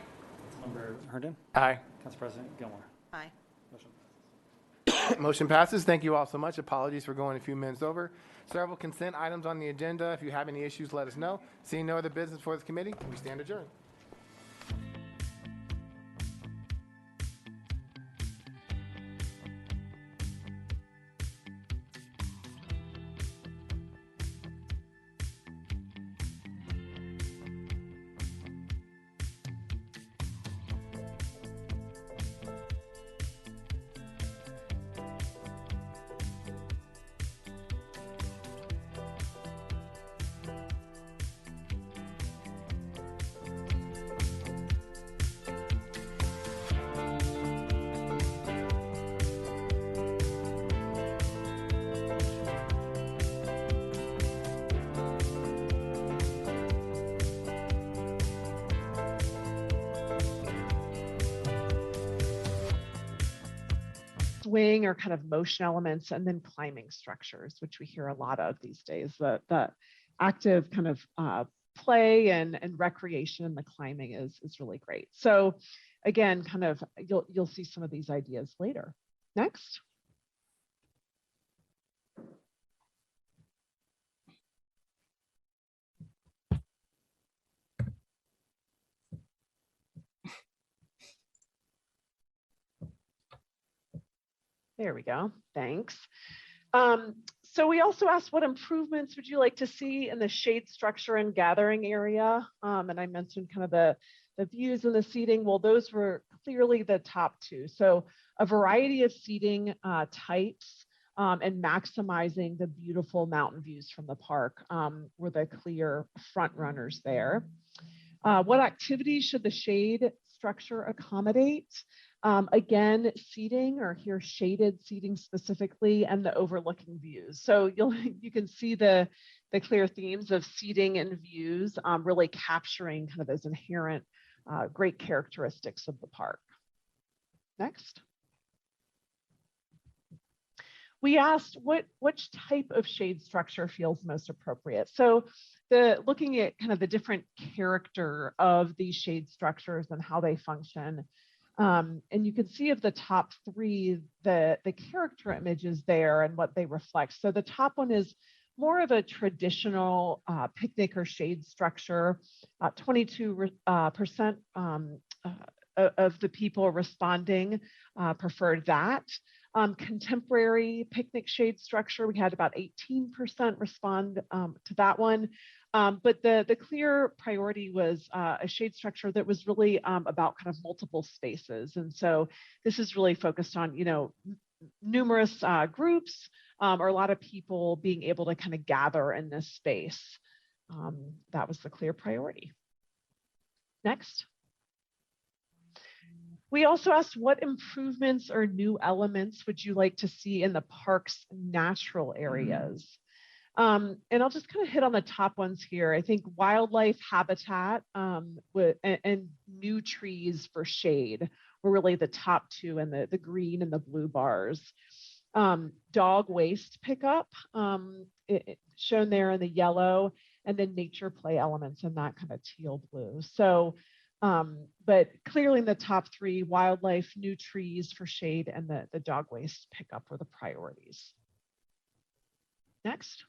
Councilmember Herndon? Aye. Council President Gilmore? Aye. Motion. Motion passes. Thank you all so much. Apologies for going a few minutes over. Several consent items on the agenda. If you have any issues, let us know. Seeing no other business for this committee, we stand adjourned. swing or kind of motion elements, and then climbing structures, which we hear a lot of these days. The active kind of play and recreation, and the climbing is really great. So again, kind of you'll see some of these ideas later. Next. There we go. Thanks. So we also asked, what improvements would you like to see in the shade structure and gathering area? And I mentioned kind of the views and the seating. Well, those were clearly the top two. So a variety of seating types and maximizing the beautiful mountain views from the park were the clear front runners there. What activities should the shade structure accommodate? Again, seating, or here shaded seating specifically, and the overlooking views. So you can see the clear themes of seating and views really capturing kind of those inherent great characteristics of the park. Next. We asked which type of shade structure feels most appropriate. So looking at kind of the different character of these shade structures and how they function. And you can see of the top three, the character images there and what they reflect. So the top one is more of a traditional picnic or shade structure. 22% of the people responding preferred that. Contemporary picnic shade structure, we had about 18% respond to that one. But the clear priority was a shade structure that was really about kind of multiple spaces. And so this is really focused on, numerous groups or a lot of people being able to kind of gather in this space. That was the clear priority. Next. We also asked, what improvements or new elements would you like to see in the park's natural areas? And I'll just kind of hit on the top ones here. I think wildlife habitat and new trees for shade were really the top two, and the green and the blue bars. Dog waste pickup, shown there in the yellow, and then nature play elements in that kind of teal blue. So, but clearly in the top three, wildlife, new trees for shade, and the dog waste pickup were the priorities. Next.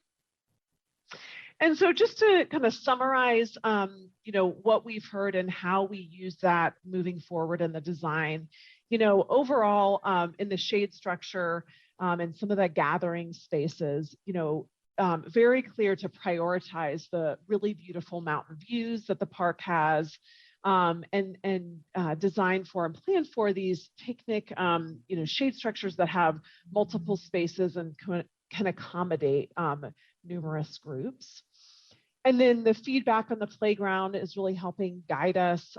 And so just to kind of summarize, what we've heard and how we use that moving forward in the design, overall in the shade structure and some of the gathering spaces, very clear to prioritize the really beautiful mountain views that the park has, and design for and plan for these picnic, shade structures that have multiple spaces and can accommodate numerous groups. And then the feedback on the playground is really helping guide us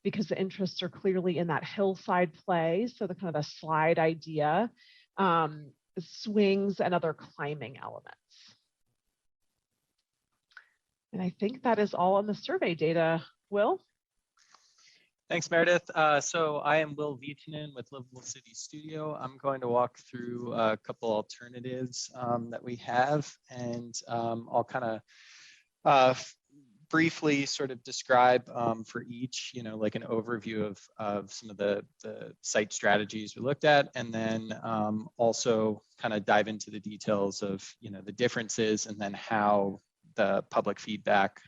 because the interests are clearly in that hillside play. So the kind of a slide idea, swings, and other climbing elements. And I think that is all on the survey data. Will? Thanks, Meredith. So I am Will Vietanen with Livable City Studio. I'm going to walk through a couple alternatives that we have, and I'll kind of briefly sort of describe for each, like an overview of some of the site strategies we looked at, and then also kind of dive into the details of, the differences, and then how the public feedback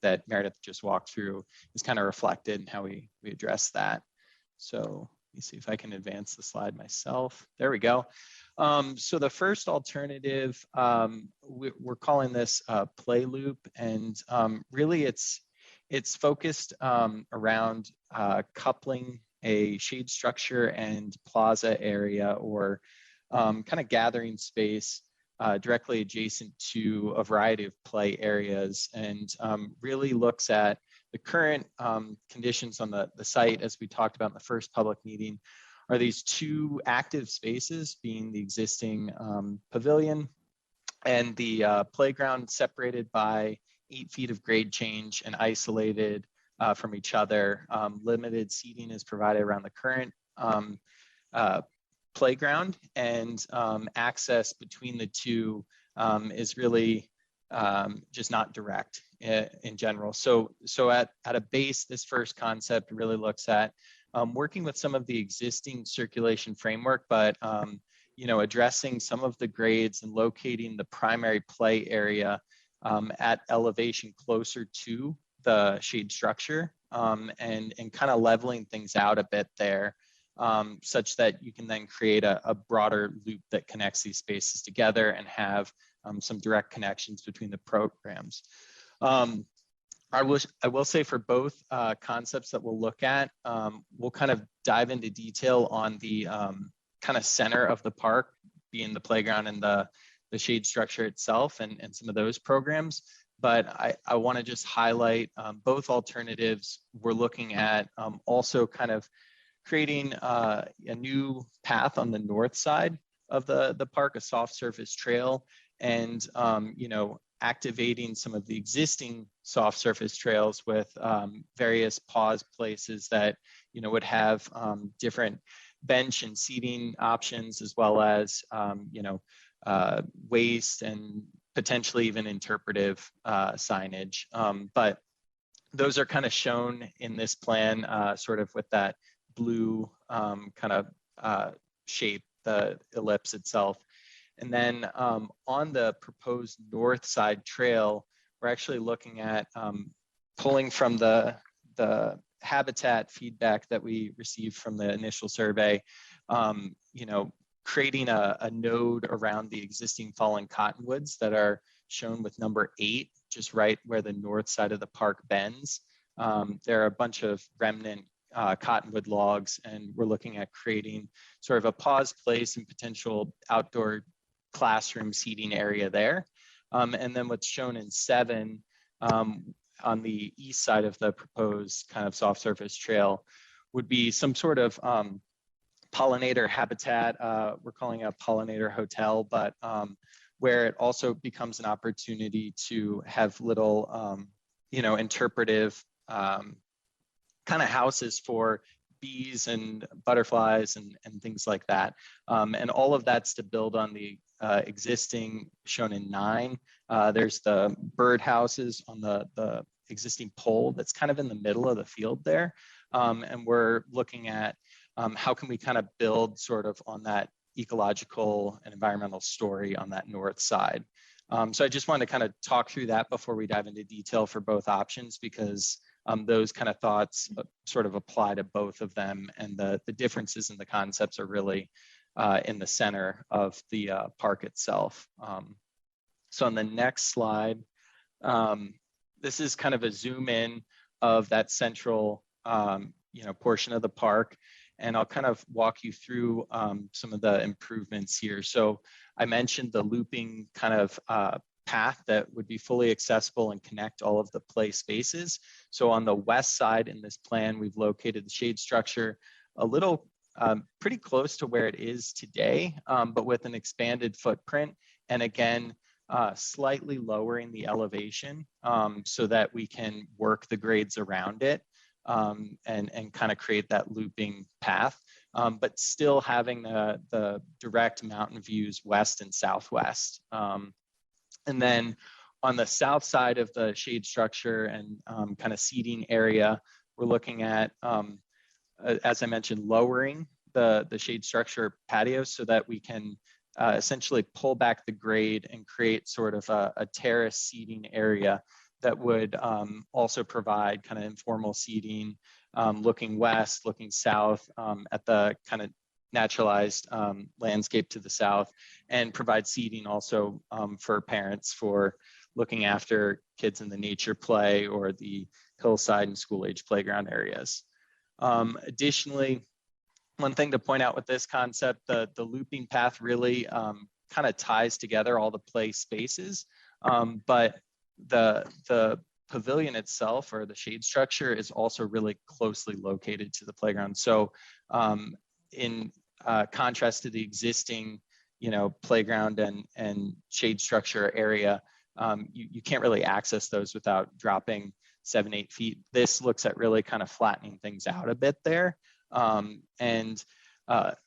that Meredith just walked through is kind of reflected in how we address that. So let me see if I can advance the slide myself. There we go. So the first alternative, we're calling this Play Loop, and really it's focused around coupling a shade structure and plaza area, or kind of gathering space directly adjacent to a variety of play areas, and really looks at the current conditions on the site, as we talked about in the first public meeting, are these two active spaces, being the existing pavilion and the playground, separated by 8 feet of grade change and isolated from each other. Limited seating is provided around the current playground, and access between the two is really just not direct in general. So at a base, this first concept really looks at working with some of the existing circulation framework, but addressing some of the grades and locating the primary play area at elevation closer to the shade structure, and kind of leveling things out a bit there, such that you can then create a broader loop that connects these spaces together and have some direct connections between the programs. I will say for both concepts that we'll look at, we'll kind of dive into detail on the kind of center of the park, being the playground and the shade structure itself and some of those programs. But I want to just highlight both alternatives. We're looking at also kind of creating a new path on the north side of the park, a soft surface trail, and activating some of the existing soft surface trails with various pause places that would have different bench and seating options, as well as waste and potentially even interpretive signage. But those are kind of shown in this plan, sort of with that blue kind of shape, the ellipse itself. And then on the proposed north side trail, we're actually looking at pulling from the habitat feedback that we received from the initial survey, creating a node around the existing fallen cottonwoods that are shown with number 8, just right where the north side of the park bends. There are a bunch of remnant cottonwood logs, and we're looking at creating sort of a pause place and potential outdoor classroom seating area there. And then what's shown in 7 on the east side of the proposed kind of soft surface trail would be some sort of pollinator habitat. We're calling it a pollinator hotel, but where it also becomes an opportunity to have little, interpretive kind of houses for bees and butterflies and things like that. And all of that's to build on the existing shown in 9. There's the bird houses on the existing pole that's kind of in the middle of the field there. And we're looking at how can we kind of build sort of on that ecological and environmental story on that north side. So I just wanted to kind of talk through that before we dive into detail for both options, because those kind of thoughts sort of apply to both of them, and the differences in the concepts are really in the center of the park itself. So on the next slide, this is kind of a zoom in of that central portion of the park, and I'll kind of walk you through some of the improvements here. So I mentioned the looping kind of path that would be fully accessible and connect all of the play spaces. So on the west side in this plan, we've located the shade structure a little pretty close to where it is today, but with an expanded footprint, and again, slightly lowering the elevation so that we can work the grades around it and kind of create that looping path, but still having the direct mountain views west and southwest. And then on the south side of the shade structure and kind of seating area, we're looking at, as I mentioned, lowering the shade structure patio so that we can essentially pull back the grade and create sort of a terrace seating area that would also provide kind of informal seating, looking west, looking south at the kind of naturalized landscape to the south, and provide seating also for parents for looking after kids in the nature play or the hillside and school age playground areas. Additionally, one thing to point out with this concept, the looping path really kind of ties together all the play spaces, but the pavilion itself, or the shade structure, is also really closely located to the playground. So in contrast to the existing, playground and shade structure area, you can't really access those without dropping 7-8 feet. This looks at really kind of flattening things out a bit there, and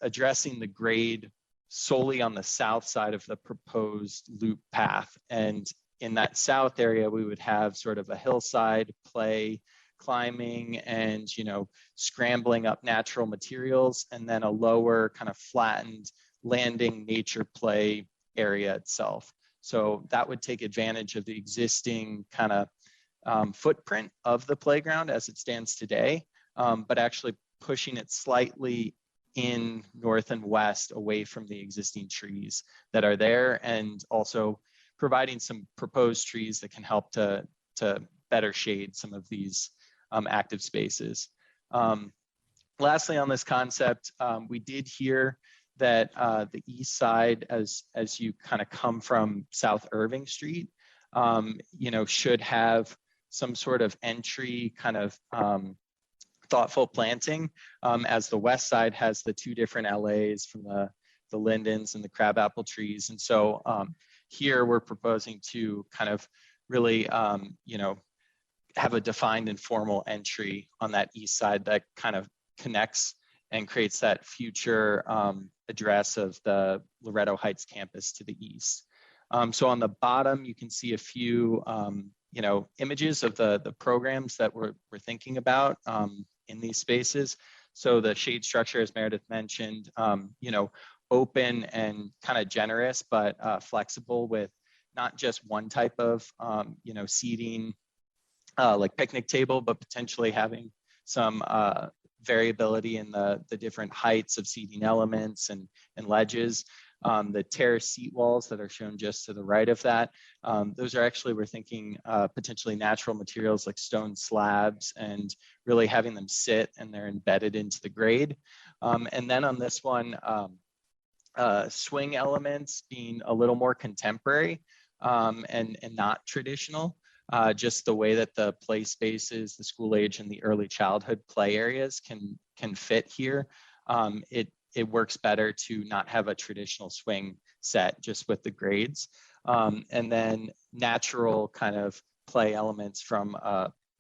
addressing the grade solely on the south side of the proposed loop path, and in that south area, we would have sort of a hillside play, climbing and, scrambling up natural materials, and then a lower kind of flattened landing nature play area itself. So that would take advantage of the existing kind of footprint of the playground as it stands today, but actually pushing it slightly in north and west away from the existing trees that are there, and also providing some proposed trees that can help to better shade some of these active spaces. Lastly, on this concept, we did hear that the east side, as you kind of come from South Irving Street, should have some sort of entry kind of thoughtful planting, as the west side has the two different LAs from the lindens and the crabapple trees. And so here we're proposing to kind of really, have a defined and formal entry on that east side that kind of connects and creates that future address of the Loretto Heights campus to the east. So on the bottom, you can see a few, images of the programs that we're thinking about in these spaces. So the shade structure, as Meredith mentioned, open and kind of generous, but flexible with not just one type of, seating, like picnic table, but potentially having some variability in the different heights of seating elements and ledges. The terrace seat walls that are shown just to the right of that, those are actually, we're thinking potentially natural materials like stone slabs, and really having them sit and they're embedded into the grade. And then on this one, swing elements being a little more contemporary and not traditional. Just the way that the play spaces, the school age and the early childhood play areas can fit here. It works better to not have a traditional swing set just with the grades. And then natural kind of play elements from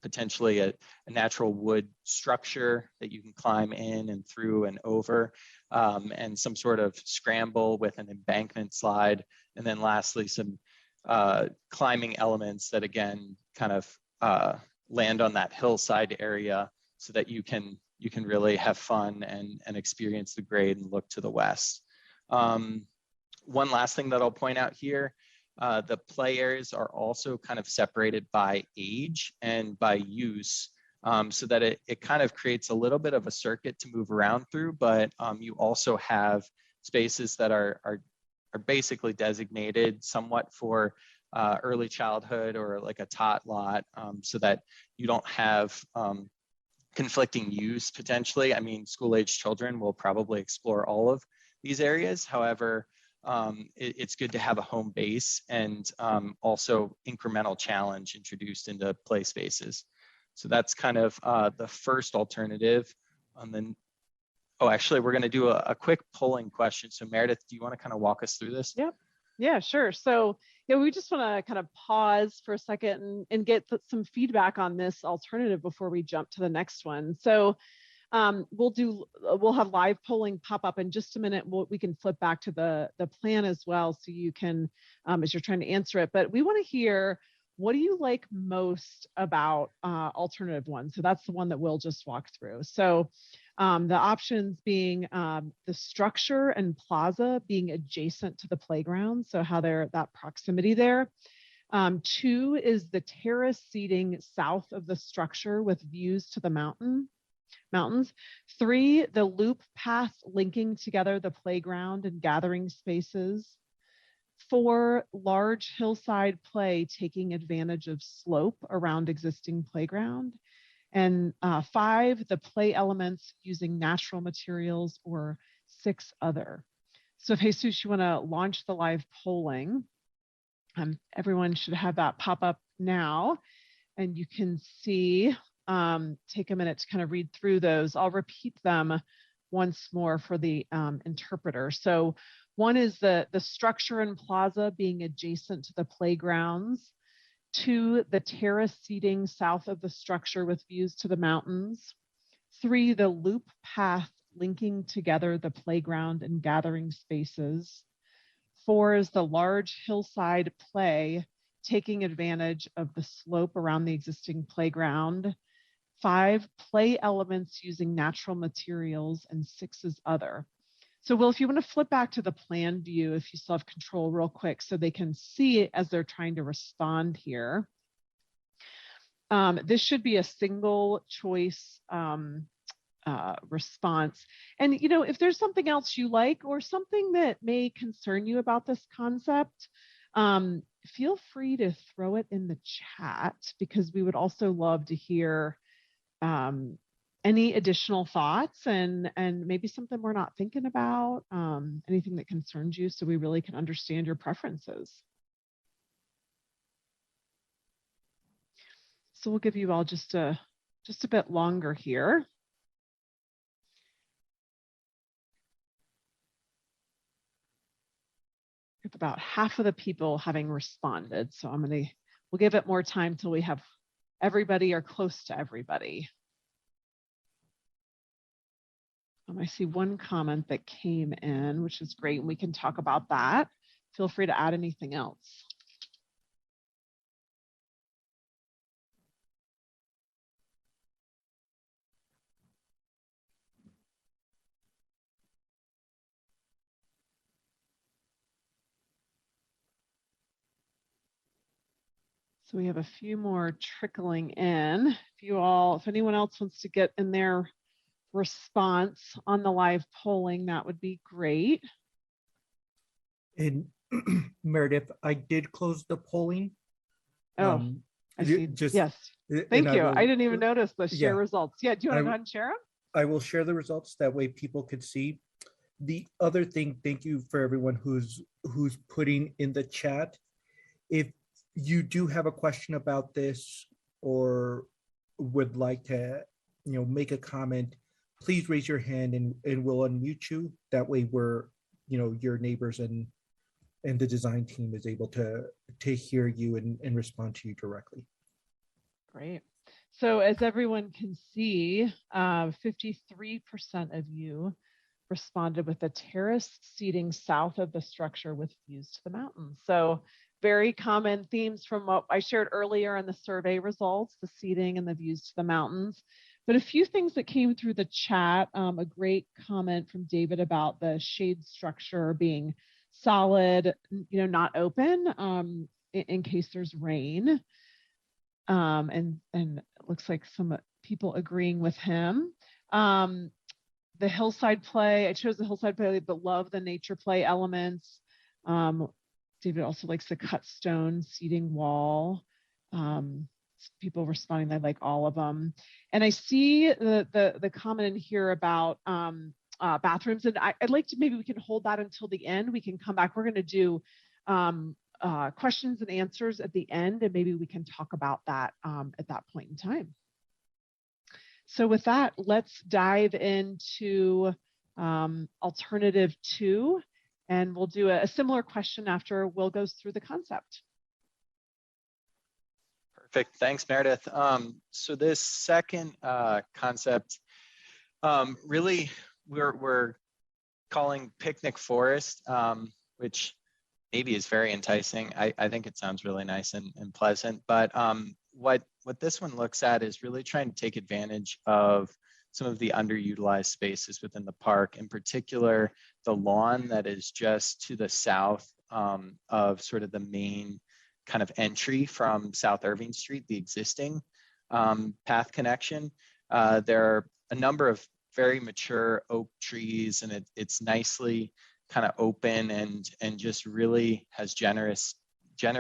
potentially a natural wood structure that you can climb in and through and over, and some sort of scramble with an embankment slide. And then lastly, some climbing elements that again kind of land on that hillside area so that you can really have fun and experience the grade and look to the west. One last thing that I'll point out here, the play areas are also kind of separated by age and by use, so that it kind of creates a little bit of a circuit to move around through, but you also have spaces that are basically designated somewhat for early childhood or like a tot lot, so that you don't have conflicting use potentially. I mean, school-age children will probably explore all of these areas. However, it's good to have a home base and also incremental challenge introduced into play spaces. So that's kind of the first alternative. And then, oh, actually, we're going to do a quick polling question. So Meredith, do you want to kind of walk us through this? Yep. Yeah, sure. So we just want to kind of pause for a second and get some feedback on this alternative before we jump to the next one. So we'll have live polling pop up in just a minute. We can flip back to the plan as well, so you can, as you're trying to answer it. But we want to hear, what do you like most about alternative one? So that's the one that we'll just walk through. So the options being the structure and plaza being adjacent to the playground, so how they're that proximity there. 2 is the terrace seating south of the structure with views to the mountains. 3, the loop path linking together the playground and gathering spaces. 4, large hillside play taking advantage of slope around existing playground. And 5, the play elements using natural materials, or 6, other. So if Jesus, you want to launch the live polling, everyone should have that pop up now, and you can see, take a minute to kind of read through those. I'll repeat them once more for the interpreter. So 1 is the structure and plaza being adjacent to the playgrounds. 2, the terrace seating south of the structure with views to the mountains. 3, the loop path linking together the playground and gathering spaces. 4 is the large hillside play taking advantage of the slope around the existing playground. 5, play elements using natural materials, and 6 is other. So Will, if you want to flip back to the plan view, if you still have control real quick so they can see it as they're trying to respond here. This should be a single choice response. And, you know, if there's something else you like or something that may concern you about this concept, feel free to throw it in the chat, because we would also love to hear any additional thoughts and maybe something we're not thinking about, anything that concerns you, so we really can understand your preferences. So we'll give you all just a bit longer here. With about half of the people having responded, so we'll give it more time till we have everybody or close to everybody. I see one comment that came in, which is great, and we can talk about that. Feel free to add anything else. So we have a few more trickling in. If anyone else wants to get in their response on the live polling, that would be great. And Meredith, I did close the polling. Oh, I see. Yes. Thank you. I didn't even notice the share results. Yeah, do you want to go ahead and share them? I will share the results. That way people could see. The other thing, thank you for everyone who's putting in the chat. If you do have a question about this or would like to, make a comment, please raise your hand and we'll unmute you. That way we're, your neighbors and the design team is able to hear you and respond to you directly. Great. So as everyone can see, 53% of you responded with a terraced seating south of the structure with views to the mountains. So very common themes from what I shared earlier in the survey results, the seating and the views to the mountains. But a few things that came through the chat, a great comment from David about the shade structure being solid, not open in case there's rain. And it looks like some people agreeing with him. The hillside play, I chose the hillside play, but love the nature play elements. David also likes the cut stone seating wall. People responding, they like all of them. And I see the comment in here about bathrooms, and I'd like to, maybe we can hold that until the end. We can come back. We're going to do questions and answers at the end, and maybe we can talk about that at that point in time. So with that, let's dive into alternative 2, and we'll do a similar question after Will goes through the concept. Perfect. Thanks, Meredith. So this second concept, really we're calling Picnic Forest, which maybe is very enticing. I think it sounds really nice and pleasant, but what this one looks at is really trying to take advantage of some of the underutilized spaces within the park, in particular, the lawn that is just to the south of sort of the main kind of entry from South Irving Street, the existing path connection. There are a number of very mature oak trees, and it's nicely kind of open and just really has generous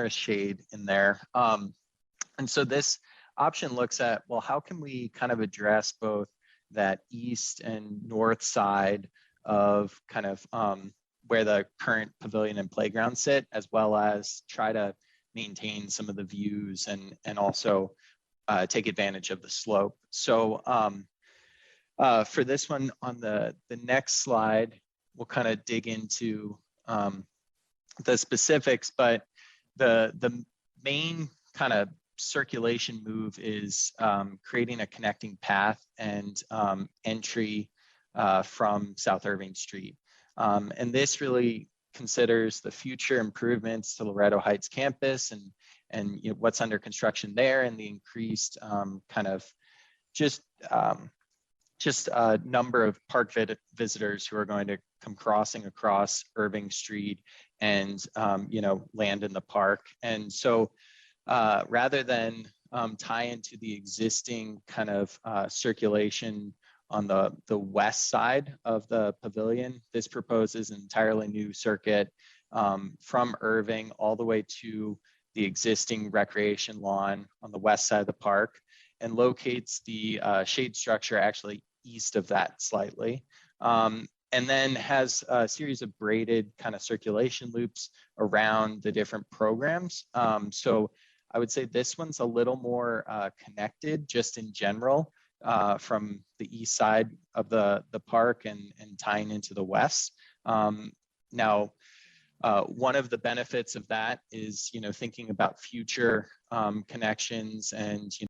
shade in there. And so this option looks at, well, how can we kind of address both that east and north side of kind of where the current pavilion and playground sit, as well as try to maintain some of the views and also take advantage of the slope. So for this one on the next slide, we'll kind of dig into the specifics, but the main kind of circulation move is creating a connecting path and entry from South Irving Street. And this really considers the future improvements to Loretto Heights campus and what's under construction there, and the increased kind of just a number of park visitors who are going to come crossing across Irving Street and land in the park. And so rather than tie into the existing kind of circulation on the west side of the pavilion, this proposes an entirely new circuit from Irving all the way to the existing recreation lawn on the west side of the park, and locates the shade structure actually east of that slightly. And then has a series of braided kind of circulation loops around the different programs. So I would say this one's a little more connected just in general from the east side of the park and tying into the west. Now, one of the benefits of that is, thinking about future connections and,